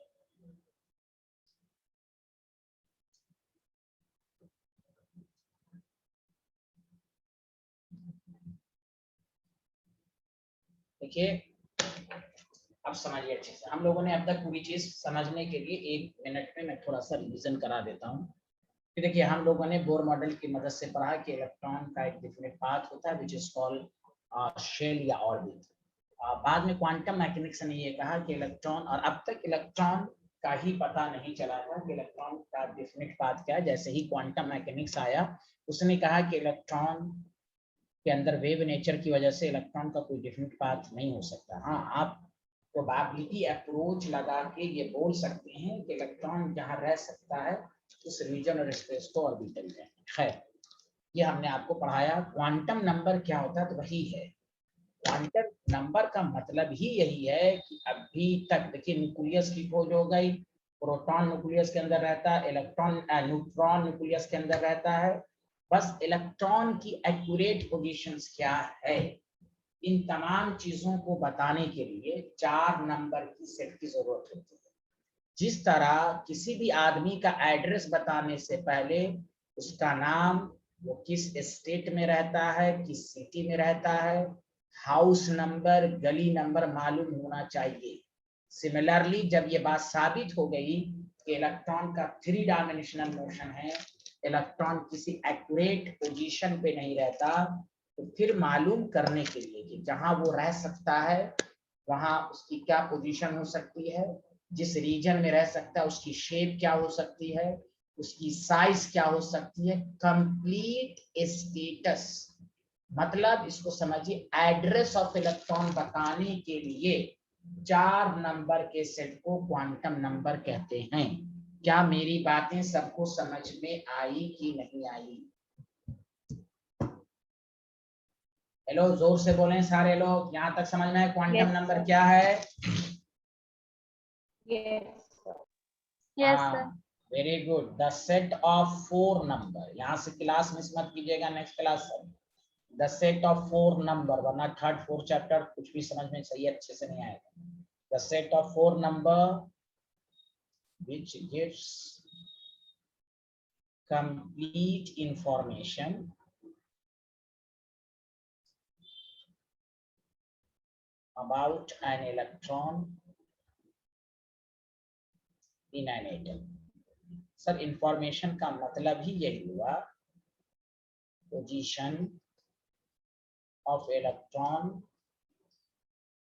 देखिए, अब समझिए अच्छे से। हम लोगों ने अब तक पूरी चीज समझने के लिए 1 मिनट में मैं थोड़ा सा रिवीजन करा देता हूँ। देखिए, हम लोगों ने बोर मॉडल की मदद से पढ़ा कि इलेक्ट्रॉन का एक डिफिनिट पाथ होता है विच इज कॉल्ड शेल या ऑर्बिट। बाद में क्वांटम मैकेनिक्स ने ये कहा कि इलेक्ट्रॉन, और अब तक इलेक्ट्रॉन का ही पता नहीं चला था कि इलेक्ट्रॉन का डिफिनिट पाथ क्या है। जैसे ही क्वांटम मैकेनिक्स आया, उसने कहा कि इलेक्ट्रॉन के अंदर वेव नेचर की वजह से इलेक्ट्रॉन का कोई डिफिनिट पाथ नहीं हो सकता। हाँ, आप प्रोबेबिलिटी अप्रोच लगा के ये बोल सकते हैं कि इलेक्ट्रॉन जहाँ रह सकता है उस रीजन और स्पेस को ऑर्बिटल में। खैर, ये हमने आपको पढ़ाया। क्वांटम नंबर क्या होता है, तो वही है क्वांटम नंबर का मतलब ही यही है कि अभी तक देखिए न्यूक्लियस की खोज हो गई, प्रोटॉन न्यूक्लियस के अंदर रहता है, इलेक्ट्रॉन न्यूट्रॉन न्यूक्लियस के अंदर रहता है, बस इलेक्ट्रॉन की एक्यूरेट पोजीशंस क्या है, इन तमाम चीजों को बताने के लिए 4 नंबर की सेट की जरूरत होती है। जिस तरह किसी भी आदमी का एड्रेस बताने से पहले उसका नाम, वो किस स्टेट में रहता है, किस सिटी में रहता है, हाउस नंबर, गली नंबर मालूम होना चाहिए। सिमिलरली जब ये बात साबित हो गई कि इलेक्ट्रॉन का 3 डायमेंशनल मोशन है, इलेक्ट्रॉन किसी एक्यूरेट पोजीशन पे नहीं रहता, तो फिर मालूम करने के लिए कि जहां वो रह सकता है वहां उसकी क्या पोजीशन हो सकती है, जिस रीजन में रह सकता है उसकी शेप क्या हो सकती है, उसकी साइज क्या हो सकती है, कंप्लीट स्टेटस, मतलब इसको समझिए एड्रेस ऑफ इलेक्ट्रॉन बताने के लिए 4 नंबर के सेट को क्वांटम नंबर कहते हैं। क्या मेरी बातें सबको समझ में आई कि नहीं आई? हेलो, जोर से बोलें सारे लोग, यहां तक समझ में आए क्वांटम Yes, नंबर sir. क्या है? Yes, sir. Yes, sir. Very good. The set of 4 number, यहाँ से क्लास मिस मत कीजिएगा, नेक्स्ट क्लास से द सेट ऑफ 4 नंबर, वरना 3rd 4th चैप्टर कुछ भी समझ में सही अच्छे से नहीं आएगा। The set of 4 number which gives complete information about an electron in an atom। Sir information का मतलब ही यही हुआ, position of electron,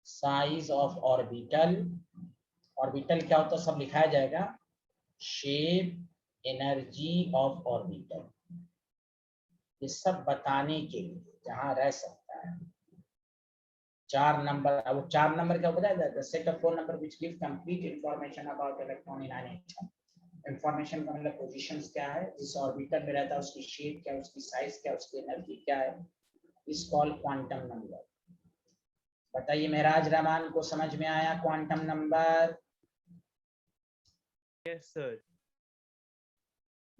size of orbital, orbital क्या होता है सब लिखाया जाएगा, शेप, एनर्जी ऑफ ऑर्बिटल, ये सब बताने के लिए जहां रह सकता है। 4 नंबर, अब 4 नंबर क्या बताया जाता है? Set of 4 number which give complete information about electron in an atom. Information का मतलब पोजीशंस क्या है, जिस ऑर्बिटल में रहता है उसकी शेप क्या, उसकी साइज क्या, उसकी एनर्जी क्या है, इस कॉल क्वांटम नंबर। बताइए मेराज रहमान को समझ में आया quantum number? Yes, sir.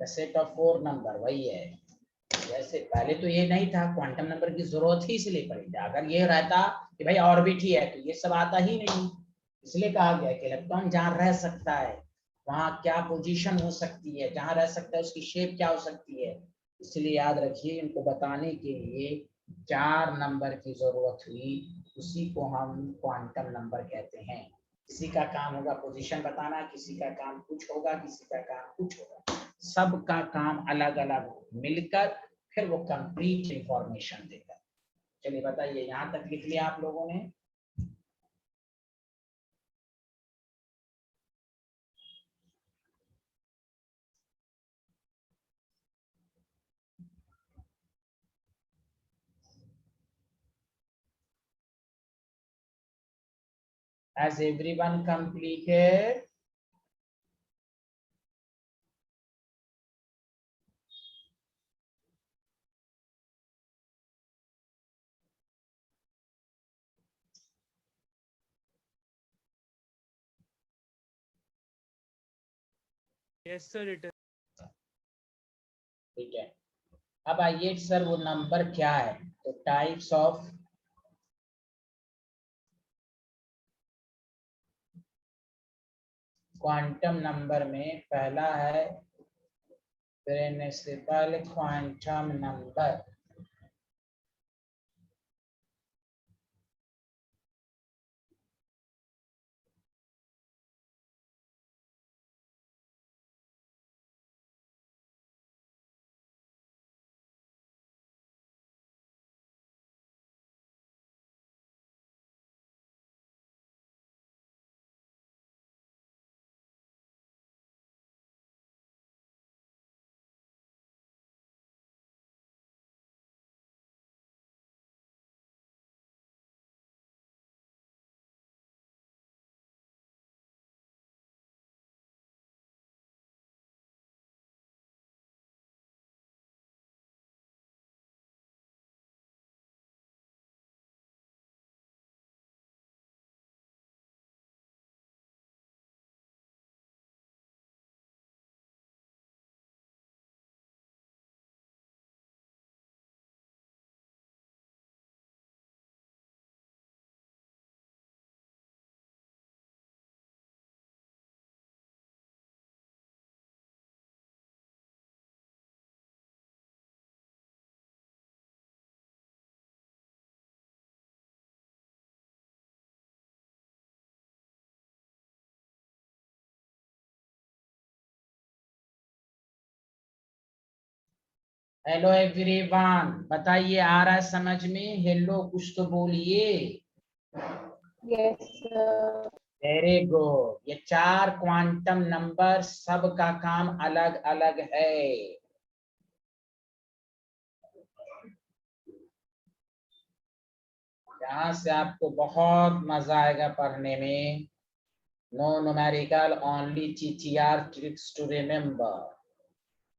The set of 4 number वही है। जैसे पहले तो ये नहीं था, क्वांटम नंबर की जरूरत ही इसलिए पड़ी थी, अगर ये रहता कि भाई ऑर्बिट ही है तो ये सब आता ही नहीं, इसलिए कहा गया कि इलेक्ट्रॉन जहां रह सकता है वहां क्या पोजीशन हो सकती है, जहां रह सकता है उसकी शेप क्या हो सकती है। इसलिए याद रखिए इनको बताने के लिए 4 नंबर की जरूरत हुई, उसी को हम क्वांटम नंबर कहते हैं। किसी का काम होगा पोजीशन बताना, किसी का काम कुछ होगा, किसी का काम कुछ होगा, सबका काम अलग अलग मिलकर फिर वो कंप्लीट इंफॉर्मेशन देगा। चलिए बताइए, यहाँ तक लिख लिया आप लोगों ने? Has everyone completed? Yes, sir. It is. ठीक है, अब आइए सर वो नंबर क्या है, तो टाइप्स ऑफ क्वांटम नंबर में पहला है principal quantum number. Hello everyone, बताइए आ रहा है समझ में? हेलो कुछ तो बोलिए। Yes, sir. Very good. ये 4 क्वांटम नंबर, सबका काम अलग अलग है। यहाँ से आपको बहुत मजा आएगा पढ़ने में। No numerical, only TTR, tricks to remember.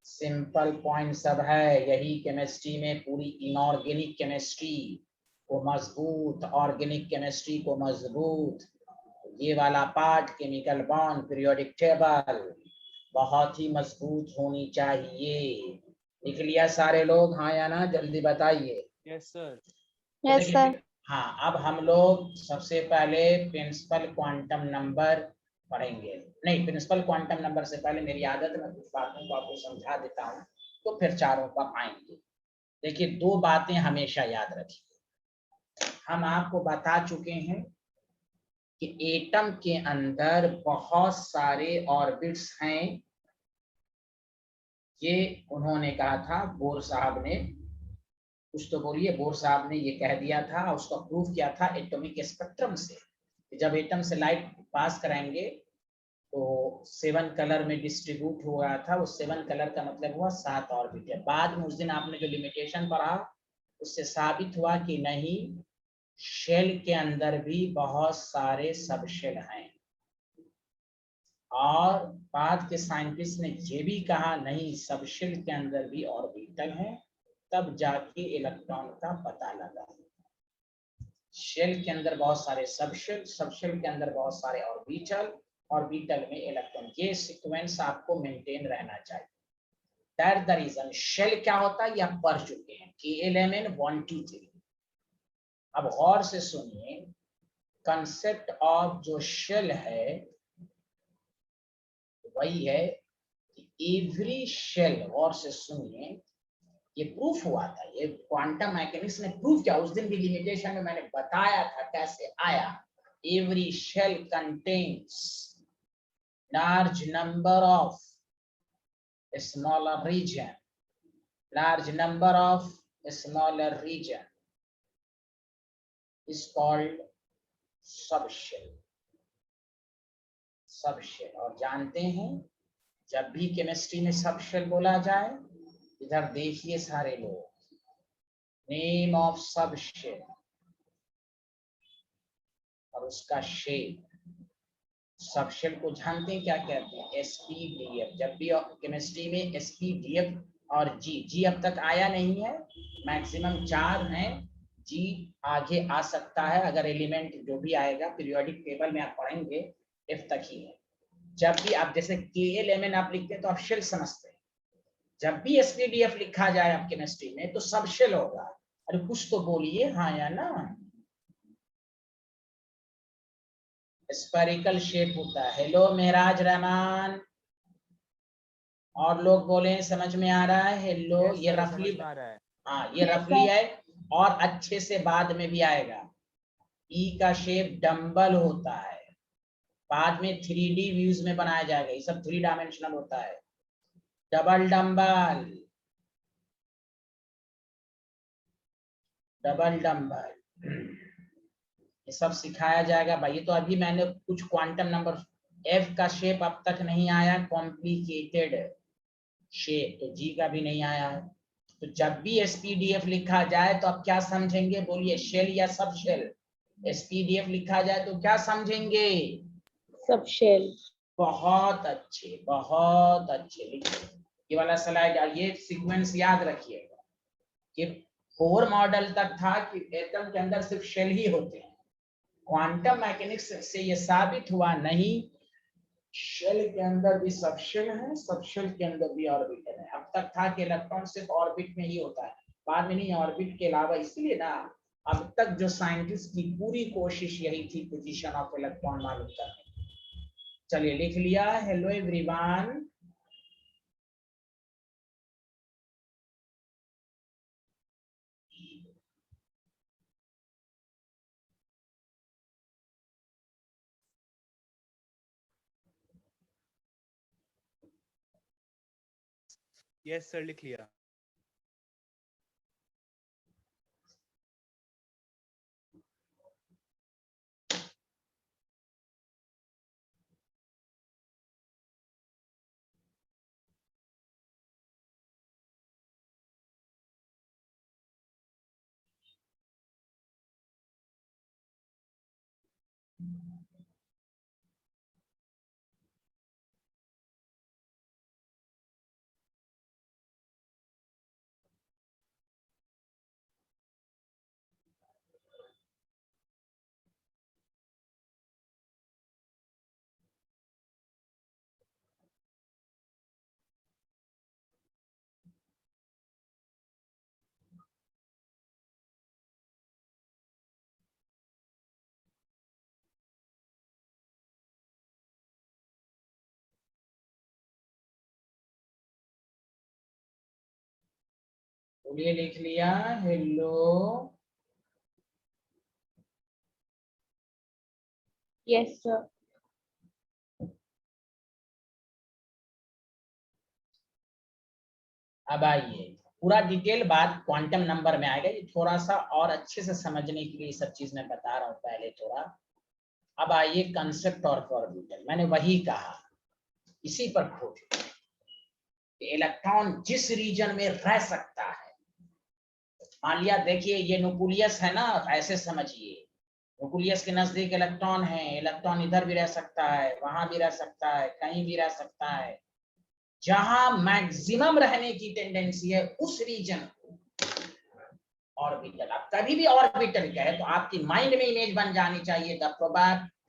Simple point सब है। यही केमिस्ट्री में पूरी इनऑर्गेनिक केमिस्ट्री को मजबूत, ऑर्गेनिक केमिस्ट्री को मजबूत। ये वाला part chemical bond, periodic table बहुत ही मजबूत होनी चाहिए। लिख लिया सारे लोग? हाँ या ना, जल्दी बताइए। Yes sir. तो यस देखिए, सर। हाँ, अब हम लोग सबसे पहले प्रिंसिपल क्वांटम नंबर पढ़ेंगे। नहीं, प्रिंसिपल क्वांटम नंबर से पहले मेरी आदत है, कुछ बातों को आपको समझा देता हूँ, तो फिर चारों पर आएंगे। देखिए, 2 बातें हमेशा याद रखिए। हम आपको बता चुके हैं कि एटम के अंदर बहुत सारे ऑर्बिट्स हैं। ये उन्होंने कहा था, बोर साहब ने। कुछ तो बोलिए। बोर साहब ने ये कह दिया था, उसका प्रूफ किया था एटॉमिक स्पेक्ट्रम से। जब एटम से लाइट पास कराएंगे तो 7 कलर में डिस्ट्रीब्यूट हो रहा था। वो 7 कलर का मतलब हुआ 7 ऑर्बिट है। बाद में उस दिन आपने जो लिमिटेशन पढ़ा, उससे साबित हुआ कि नहीं, शेल के अंदर भी बहुत सारे सब शेल हैं। और बाद के साइंटिस्ट ने ये भी कहा, नहीं, सब शेल के अंदर भी ऑर्बिटल हैं। तब जाके इलेक्ट्रॉन का पता लगा। शेल के अंदर बहुत सारे सब शेल के अंदर बहुत सारे ऑर्बिटल में इलेक्ट्रॉन। ये सीक्वेंस आपको मेंटेन रहना चाहिए। That the reason. शेल क्या होता है ये आप पढ़ चुके हैं, KLMN 1 2 3। अब गौर से सुनिए, कंसेप्ट ऑफ जो शेल है वही है कि एवरी शेल, गौर से सुनिए, ये प्रूफ हुआ था, ये क्वांटम मैकेनिक्स ने प्रूफ किया। उस दिन भी लिमिटेशन में मैंने बताया था कैसे आया। Every shell contains large number of smaller region, large number of smaller region is called subshell। Subshell. और जानते हैं, जब भी केमिस्ट्री में सबशेल बोला जाए, इधर देखिए सारे लोग, नेम ऑफ सबशेल और उसका शेप। सबशेल को जानते हैं क्या कहते हैं? SPDF। जब भी केमिस्ट्री में SPDF और जी अब तक आया नहीं है, मैक्सिमम 4 हैं। जी आगे आ सकता है, अगर एलिमेंट जो भी आएगा पीरियोडिक टेबल में आप पढ़ेंगे, F तक ही है। जब भी आप जैसे KLMN आप लिखते हैं तो आप शेल समझते हैं। जब भी SPDF लिखा जाए आप केमिस्ट्री में तो सब शेल होगा। अरे कुछ तो बोलिए, हाँ या ना। स्फेरिकल शेप होता है। हेलो मेहराज रहमान, और लोग बोले समझ में आ रहा है? हेलो। यस ये सर, समझ रफली, में आ रहा है। हाँ ये यस रफली सर। है। और अच्छे से बाद में भी आएगा। ई का शेप डम्बल होता है, बाद में 3D व्यूज में बनाया जाएगा। ये सब 3 डायमेंशनल होता है। डबल डम्बल, डबल डम्बल, ये सब सिखाया जाएगा भाई। ये तो अभी मैंने कुछ क्वांटम नंबर। F का शेप अब तक नहीं आया, कॉम्प्लिकेटेड शेप, तो G का भी नहीं आया है। तो जब भी SPDF लिखा जाए तो आप क्या समझेंगे? बोलिए, शेल या सब शेल? SPDF लिखा जाए तो क्या समझेंगे? Subshell. बहुत अच्छे, बहुत अच्छे। लिखिए ये वाला स्लाइड और ये सीक्वेंस याद रखिएगा कि कोर मॉडल तक था कि एटम के अंदर सिर्फ शेल ही होते हैं। क्वांटम मैकेनिक्स से ये साबित हुआ, नहीं, शेल के अंदर भी सब शेल है, सब शेल के अंदर भी ऑर्बिटल है। अब तक था कि इलेक्ट्रॉन सिर्फ ऑर्बिट में ही होता है, बाद में नहीं, ऑर्बिट के अलावा। इसलिए ना, अब तक जो साइंटिस्ट की पूरी कोशिश यही थी, पोजीशन ऑफ इलेक्ट्रॉन मालूम करने। चलिए लिख लिया। Hello everyone. यस सर, लिख लिया। बोलिए, लिख लिया? Hello, Yes, sir. अब आइए, पूरा डिटेल बात क्वांटम नंबर में आएगा। ये थोड़ा सा और अच्छे से समझने के लिए सब चीज मैं बता रहा हूँ पहले थोड़ा। अब आइए कंसेप्ट और ऑर्बिटल। मैंने वही कहा, इसी पर खोज, इलेक्ट्रॉन जिस रीजन में रह सकता है। मान लिया, देखिए ये न्यूक्लियस है ना, ऐसे समझिए, न्यूक्लियस के नजदीक इलेक्ट्रॉन है। इलेक्ट्रॉन इधर भी रह सकता है, वहां भी रह सकता है, कहीं भी रह सकता है। जहां मैक्सिमम रहने की टेंडेंसी है उस रीजन को ऑर्बिटल। आप कभी भी ऑर्बिटल कहे तो आपकी माइंड में इमेज बन जानी चाहिए,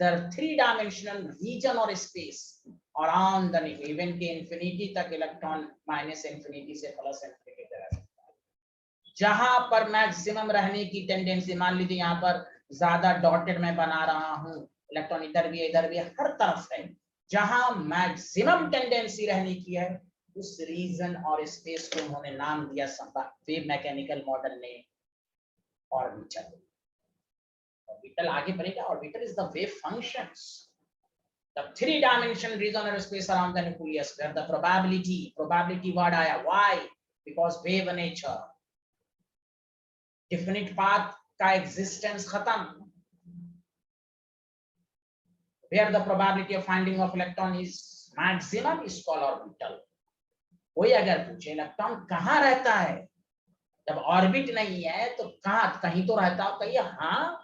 द थ्री डायमेंशनल रीजन और space around the nucleus. Even के इंफिनिटी तक इलेक्ट्रॉन माइनस इंफिनिटी से प्लस इंफिनिटी तक रह सकता है। जहां पर मैक्सिमम रहने की टेंडेंसी, मान लीजिए यहाँ पर ज्यादा डॉटेड में बना रहा हूं, इलेक्ट्रॉन इधर भी है, इधर भी है, हर तरफ है। जहां मैक्सिमम टेंडेंसी रहने की है उस रीजन और स्पेस को उन्होंने नाम दिया वेव मैकेनिकल मॉडल ने ऑर्बिटल। ऑर्बिटल आगे बढ़ेगा। Orbital is the wave functions, the three dimensional region or space around the nucleus where the probability word आया, why? Because wave nature, definite path का existence खत्म, where the probability of finding of electron is maximum is called orbital. कोई अगर पूछे electron कहाँ रहता है, जब ऑर्बिट नहीं है तो कहाँ, कहीं तो रहता हो, कहिए हाँ,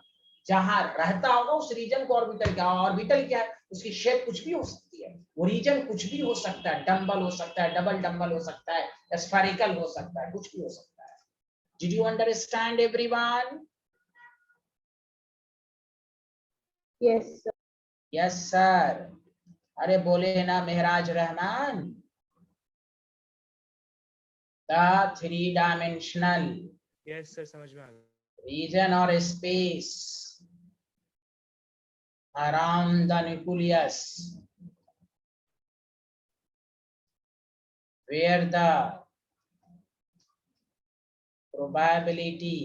जहां रहता होगा उस रीजन को ऑर्बिटल क्या। ऑर्बिटल क्या है, उसकी शेप कुछ भी हो सकती है, वो रीजन कुछ भी हो सकता है, डंबल हो सकता है, डबल डंबल हो सकता है, स्फेरिकल हो सकता है, कुछ भी हो सकता है। Did you understand everyone? Yes, sir. Yes sir. अरे बोले ना Mehraj Rahman, the three dimensional yes sir, समझ में आ गया। रीजन और space around the nucleus where the probability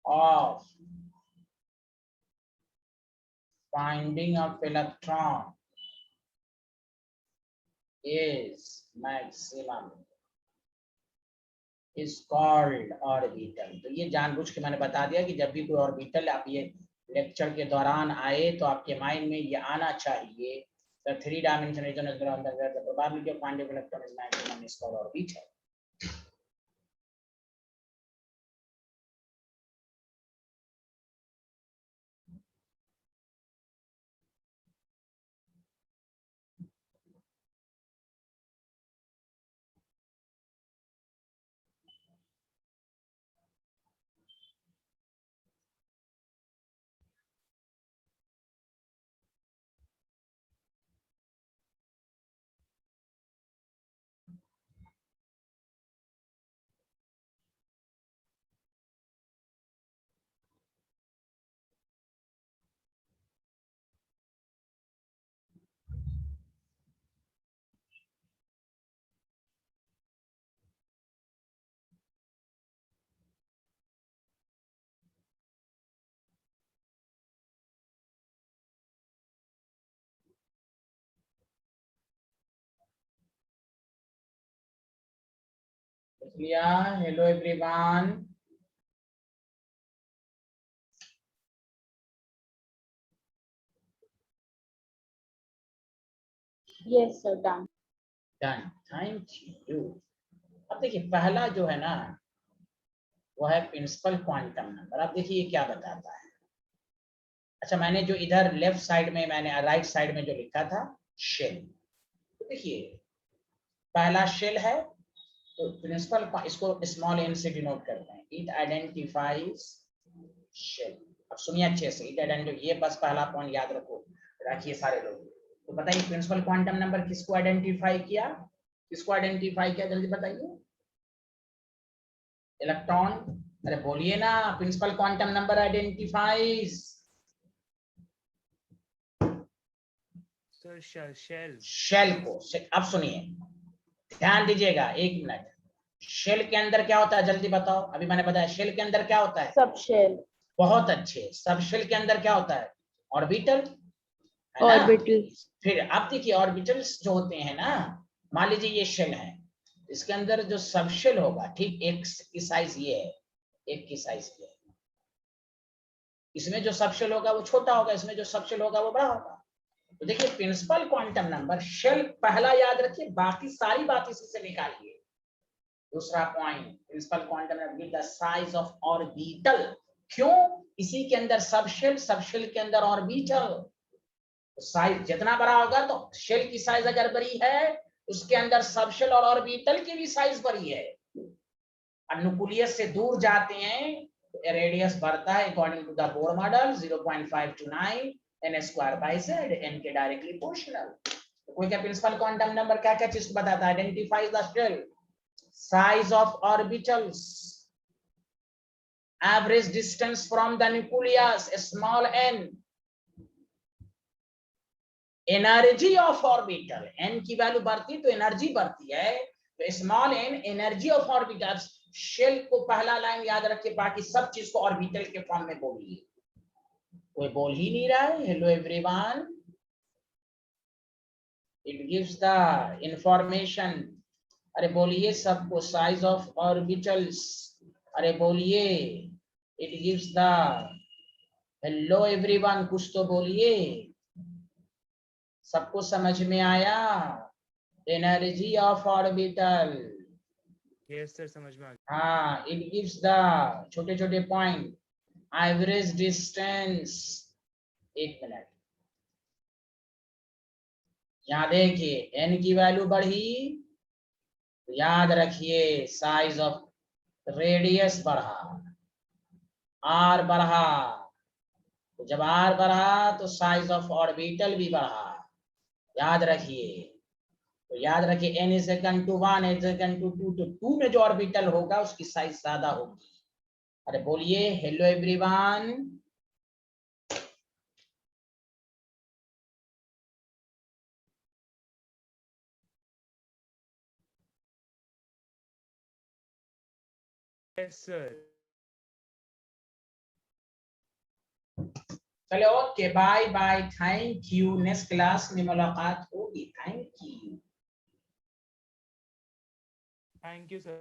of finding of electron is maximum is called orbital। तो ये जानबूझ के मैंने बता दिया कि जब भी कोई ऑर्बिटल आप ये लेक्चर के दौरान आए तो आपके माइंड में ये आना चाहिए, the three dimensional region is around the where the probability of finding electron is maximum is called orbital। लिया? Hello everyone. Yes, sir. Done. Done, thank you. अब देखिए पहला जो है ना वो है प्रिंसिपल क्वांटम नंबर। अब देखिए ये क्या बताता है, अच्छा, मैंने जो इधर लेफ्ट साइड में, मैंने राइट साइड में जो लिखा था शेल, तो देखिए पहला शेल है, तो प्रिंसिपल इसको स्मॉल एन से डिनोट करते हैं, इट आइडेंटिफाइज शेल। अब सुनिए अच्छे से, इट आइडेंटिफाई, ये बस पहला पॉइंट याद रखो, रखिए सारे लोग। तो बताइए प्रिंसिपल क्वांटम नंबर किसको आइडेंटिफाई किया, किसको आइडेंटिफाई किया, जल्दी बताइए। इलेक्ट्रॉन, अरे बोलिए ना, principal quantum number identifies sir shell. Shell को। अब सुनिए, ध्यान दीजिएगा, एक मिनट। शेल के अंदर क्या होता है, जल्दी बताओ। अभी मैंने बताया शेल के अंदर क्या होता है, सब शेल। बहुत अच्छे। सब शेल के अंदर क्या होता है, ऑर्बिटल, है ना। ऑर्बिटल। फिर अब देखिए ऑर्बिटल्स जो होते हैं ना, मान लीजिए ये शेल है, इसके अंदर जो सब शेल होगा, ठीक एक की साइज ये है, एक की साइज ये है, इसमें जो सब शेल होगा वो छोटा होगा, इसमें जो सब शेल होगा वो बड़ा होगा। तो देखिए प्रिंसिपल क्वांटम नंबर शेल पहला याद रखिए, बाकी सारी बात इसी से निकालिए। दूसरा point, principal quantum number the size of orbital. क्यों, इसी के अंदर सब शेल के अंदर ऑर्बिटल। साइज जितना बड़ा होगा, तो शेल की साइज अगर बड़ी है, उसके अंदर सब शेल और ऑर्बिटल की भी साइज बड़ी है। न्यूक्लियस से दूर जाते हैं तो रेडियस बढ़ता है, according to the Bohr model 0.529 n square by z, n के डायरेक्टली प्रोपोर्शनल। तो कोई क्या प्रिंसिपल क्वांटम नंबर क्या क्या चीज बताता है, identifies the shell, size of orbitals, average distance from the nucleus small n, energy of orbital, n की वैल्यू बढ़ती तो एनर्जी बढ़ती है, तो small n energy of orbital. Shell को पहला लाइन याद रखिए, बाकी सब चीज को ऑर्बिटल के फॉर्म में बोलिए। कोई बोल ही नहीं रहा है, hello everyone, it gives the information. अरे बोलिए सबको, साइज ऑफ ऑर्बिटल्स, अरे बोलिए, it gives the, hello everyone कुछ तो बोलिए, सबको समझ में आया, energy of orbital. Yes sir, समझ में आ गया। हाँ, इट गिव्स द छोटे छोटे पॉइंट, एवरेज डिस्टेंस। एक मिनट, यहाँ देखिए एन की वैल्यू बढ़ी, तो याद रखिए साइज ऑफ रेडियस बढ़ा, आर बढ़ा, तो जब आर बढ़ा तो साइज ऑफ ऑर्बिटल भी बढ़ा, याद रखिए। तो याद रखिए n is equal to 1, n is equal to 2, तो 2 में जो ऑर्बिटल होगा उसकी साइज ज्यादा होगी। अरे बोलिए हेलो एवरीवन, यस सर। चलो okay, bye bye, thank you, next class में मुलाकात होगी, thank you. Thank you sir.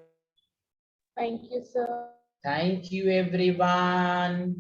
Thank you, sir. Thank you everyone.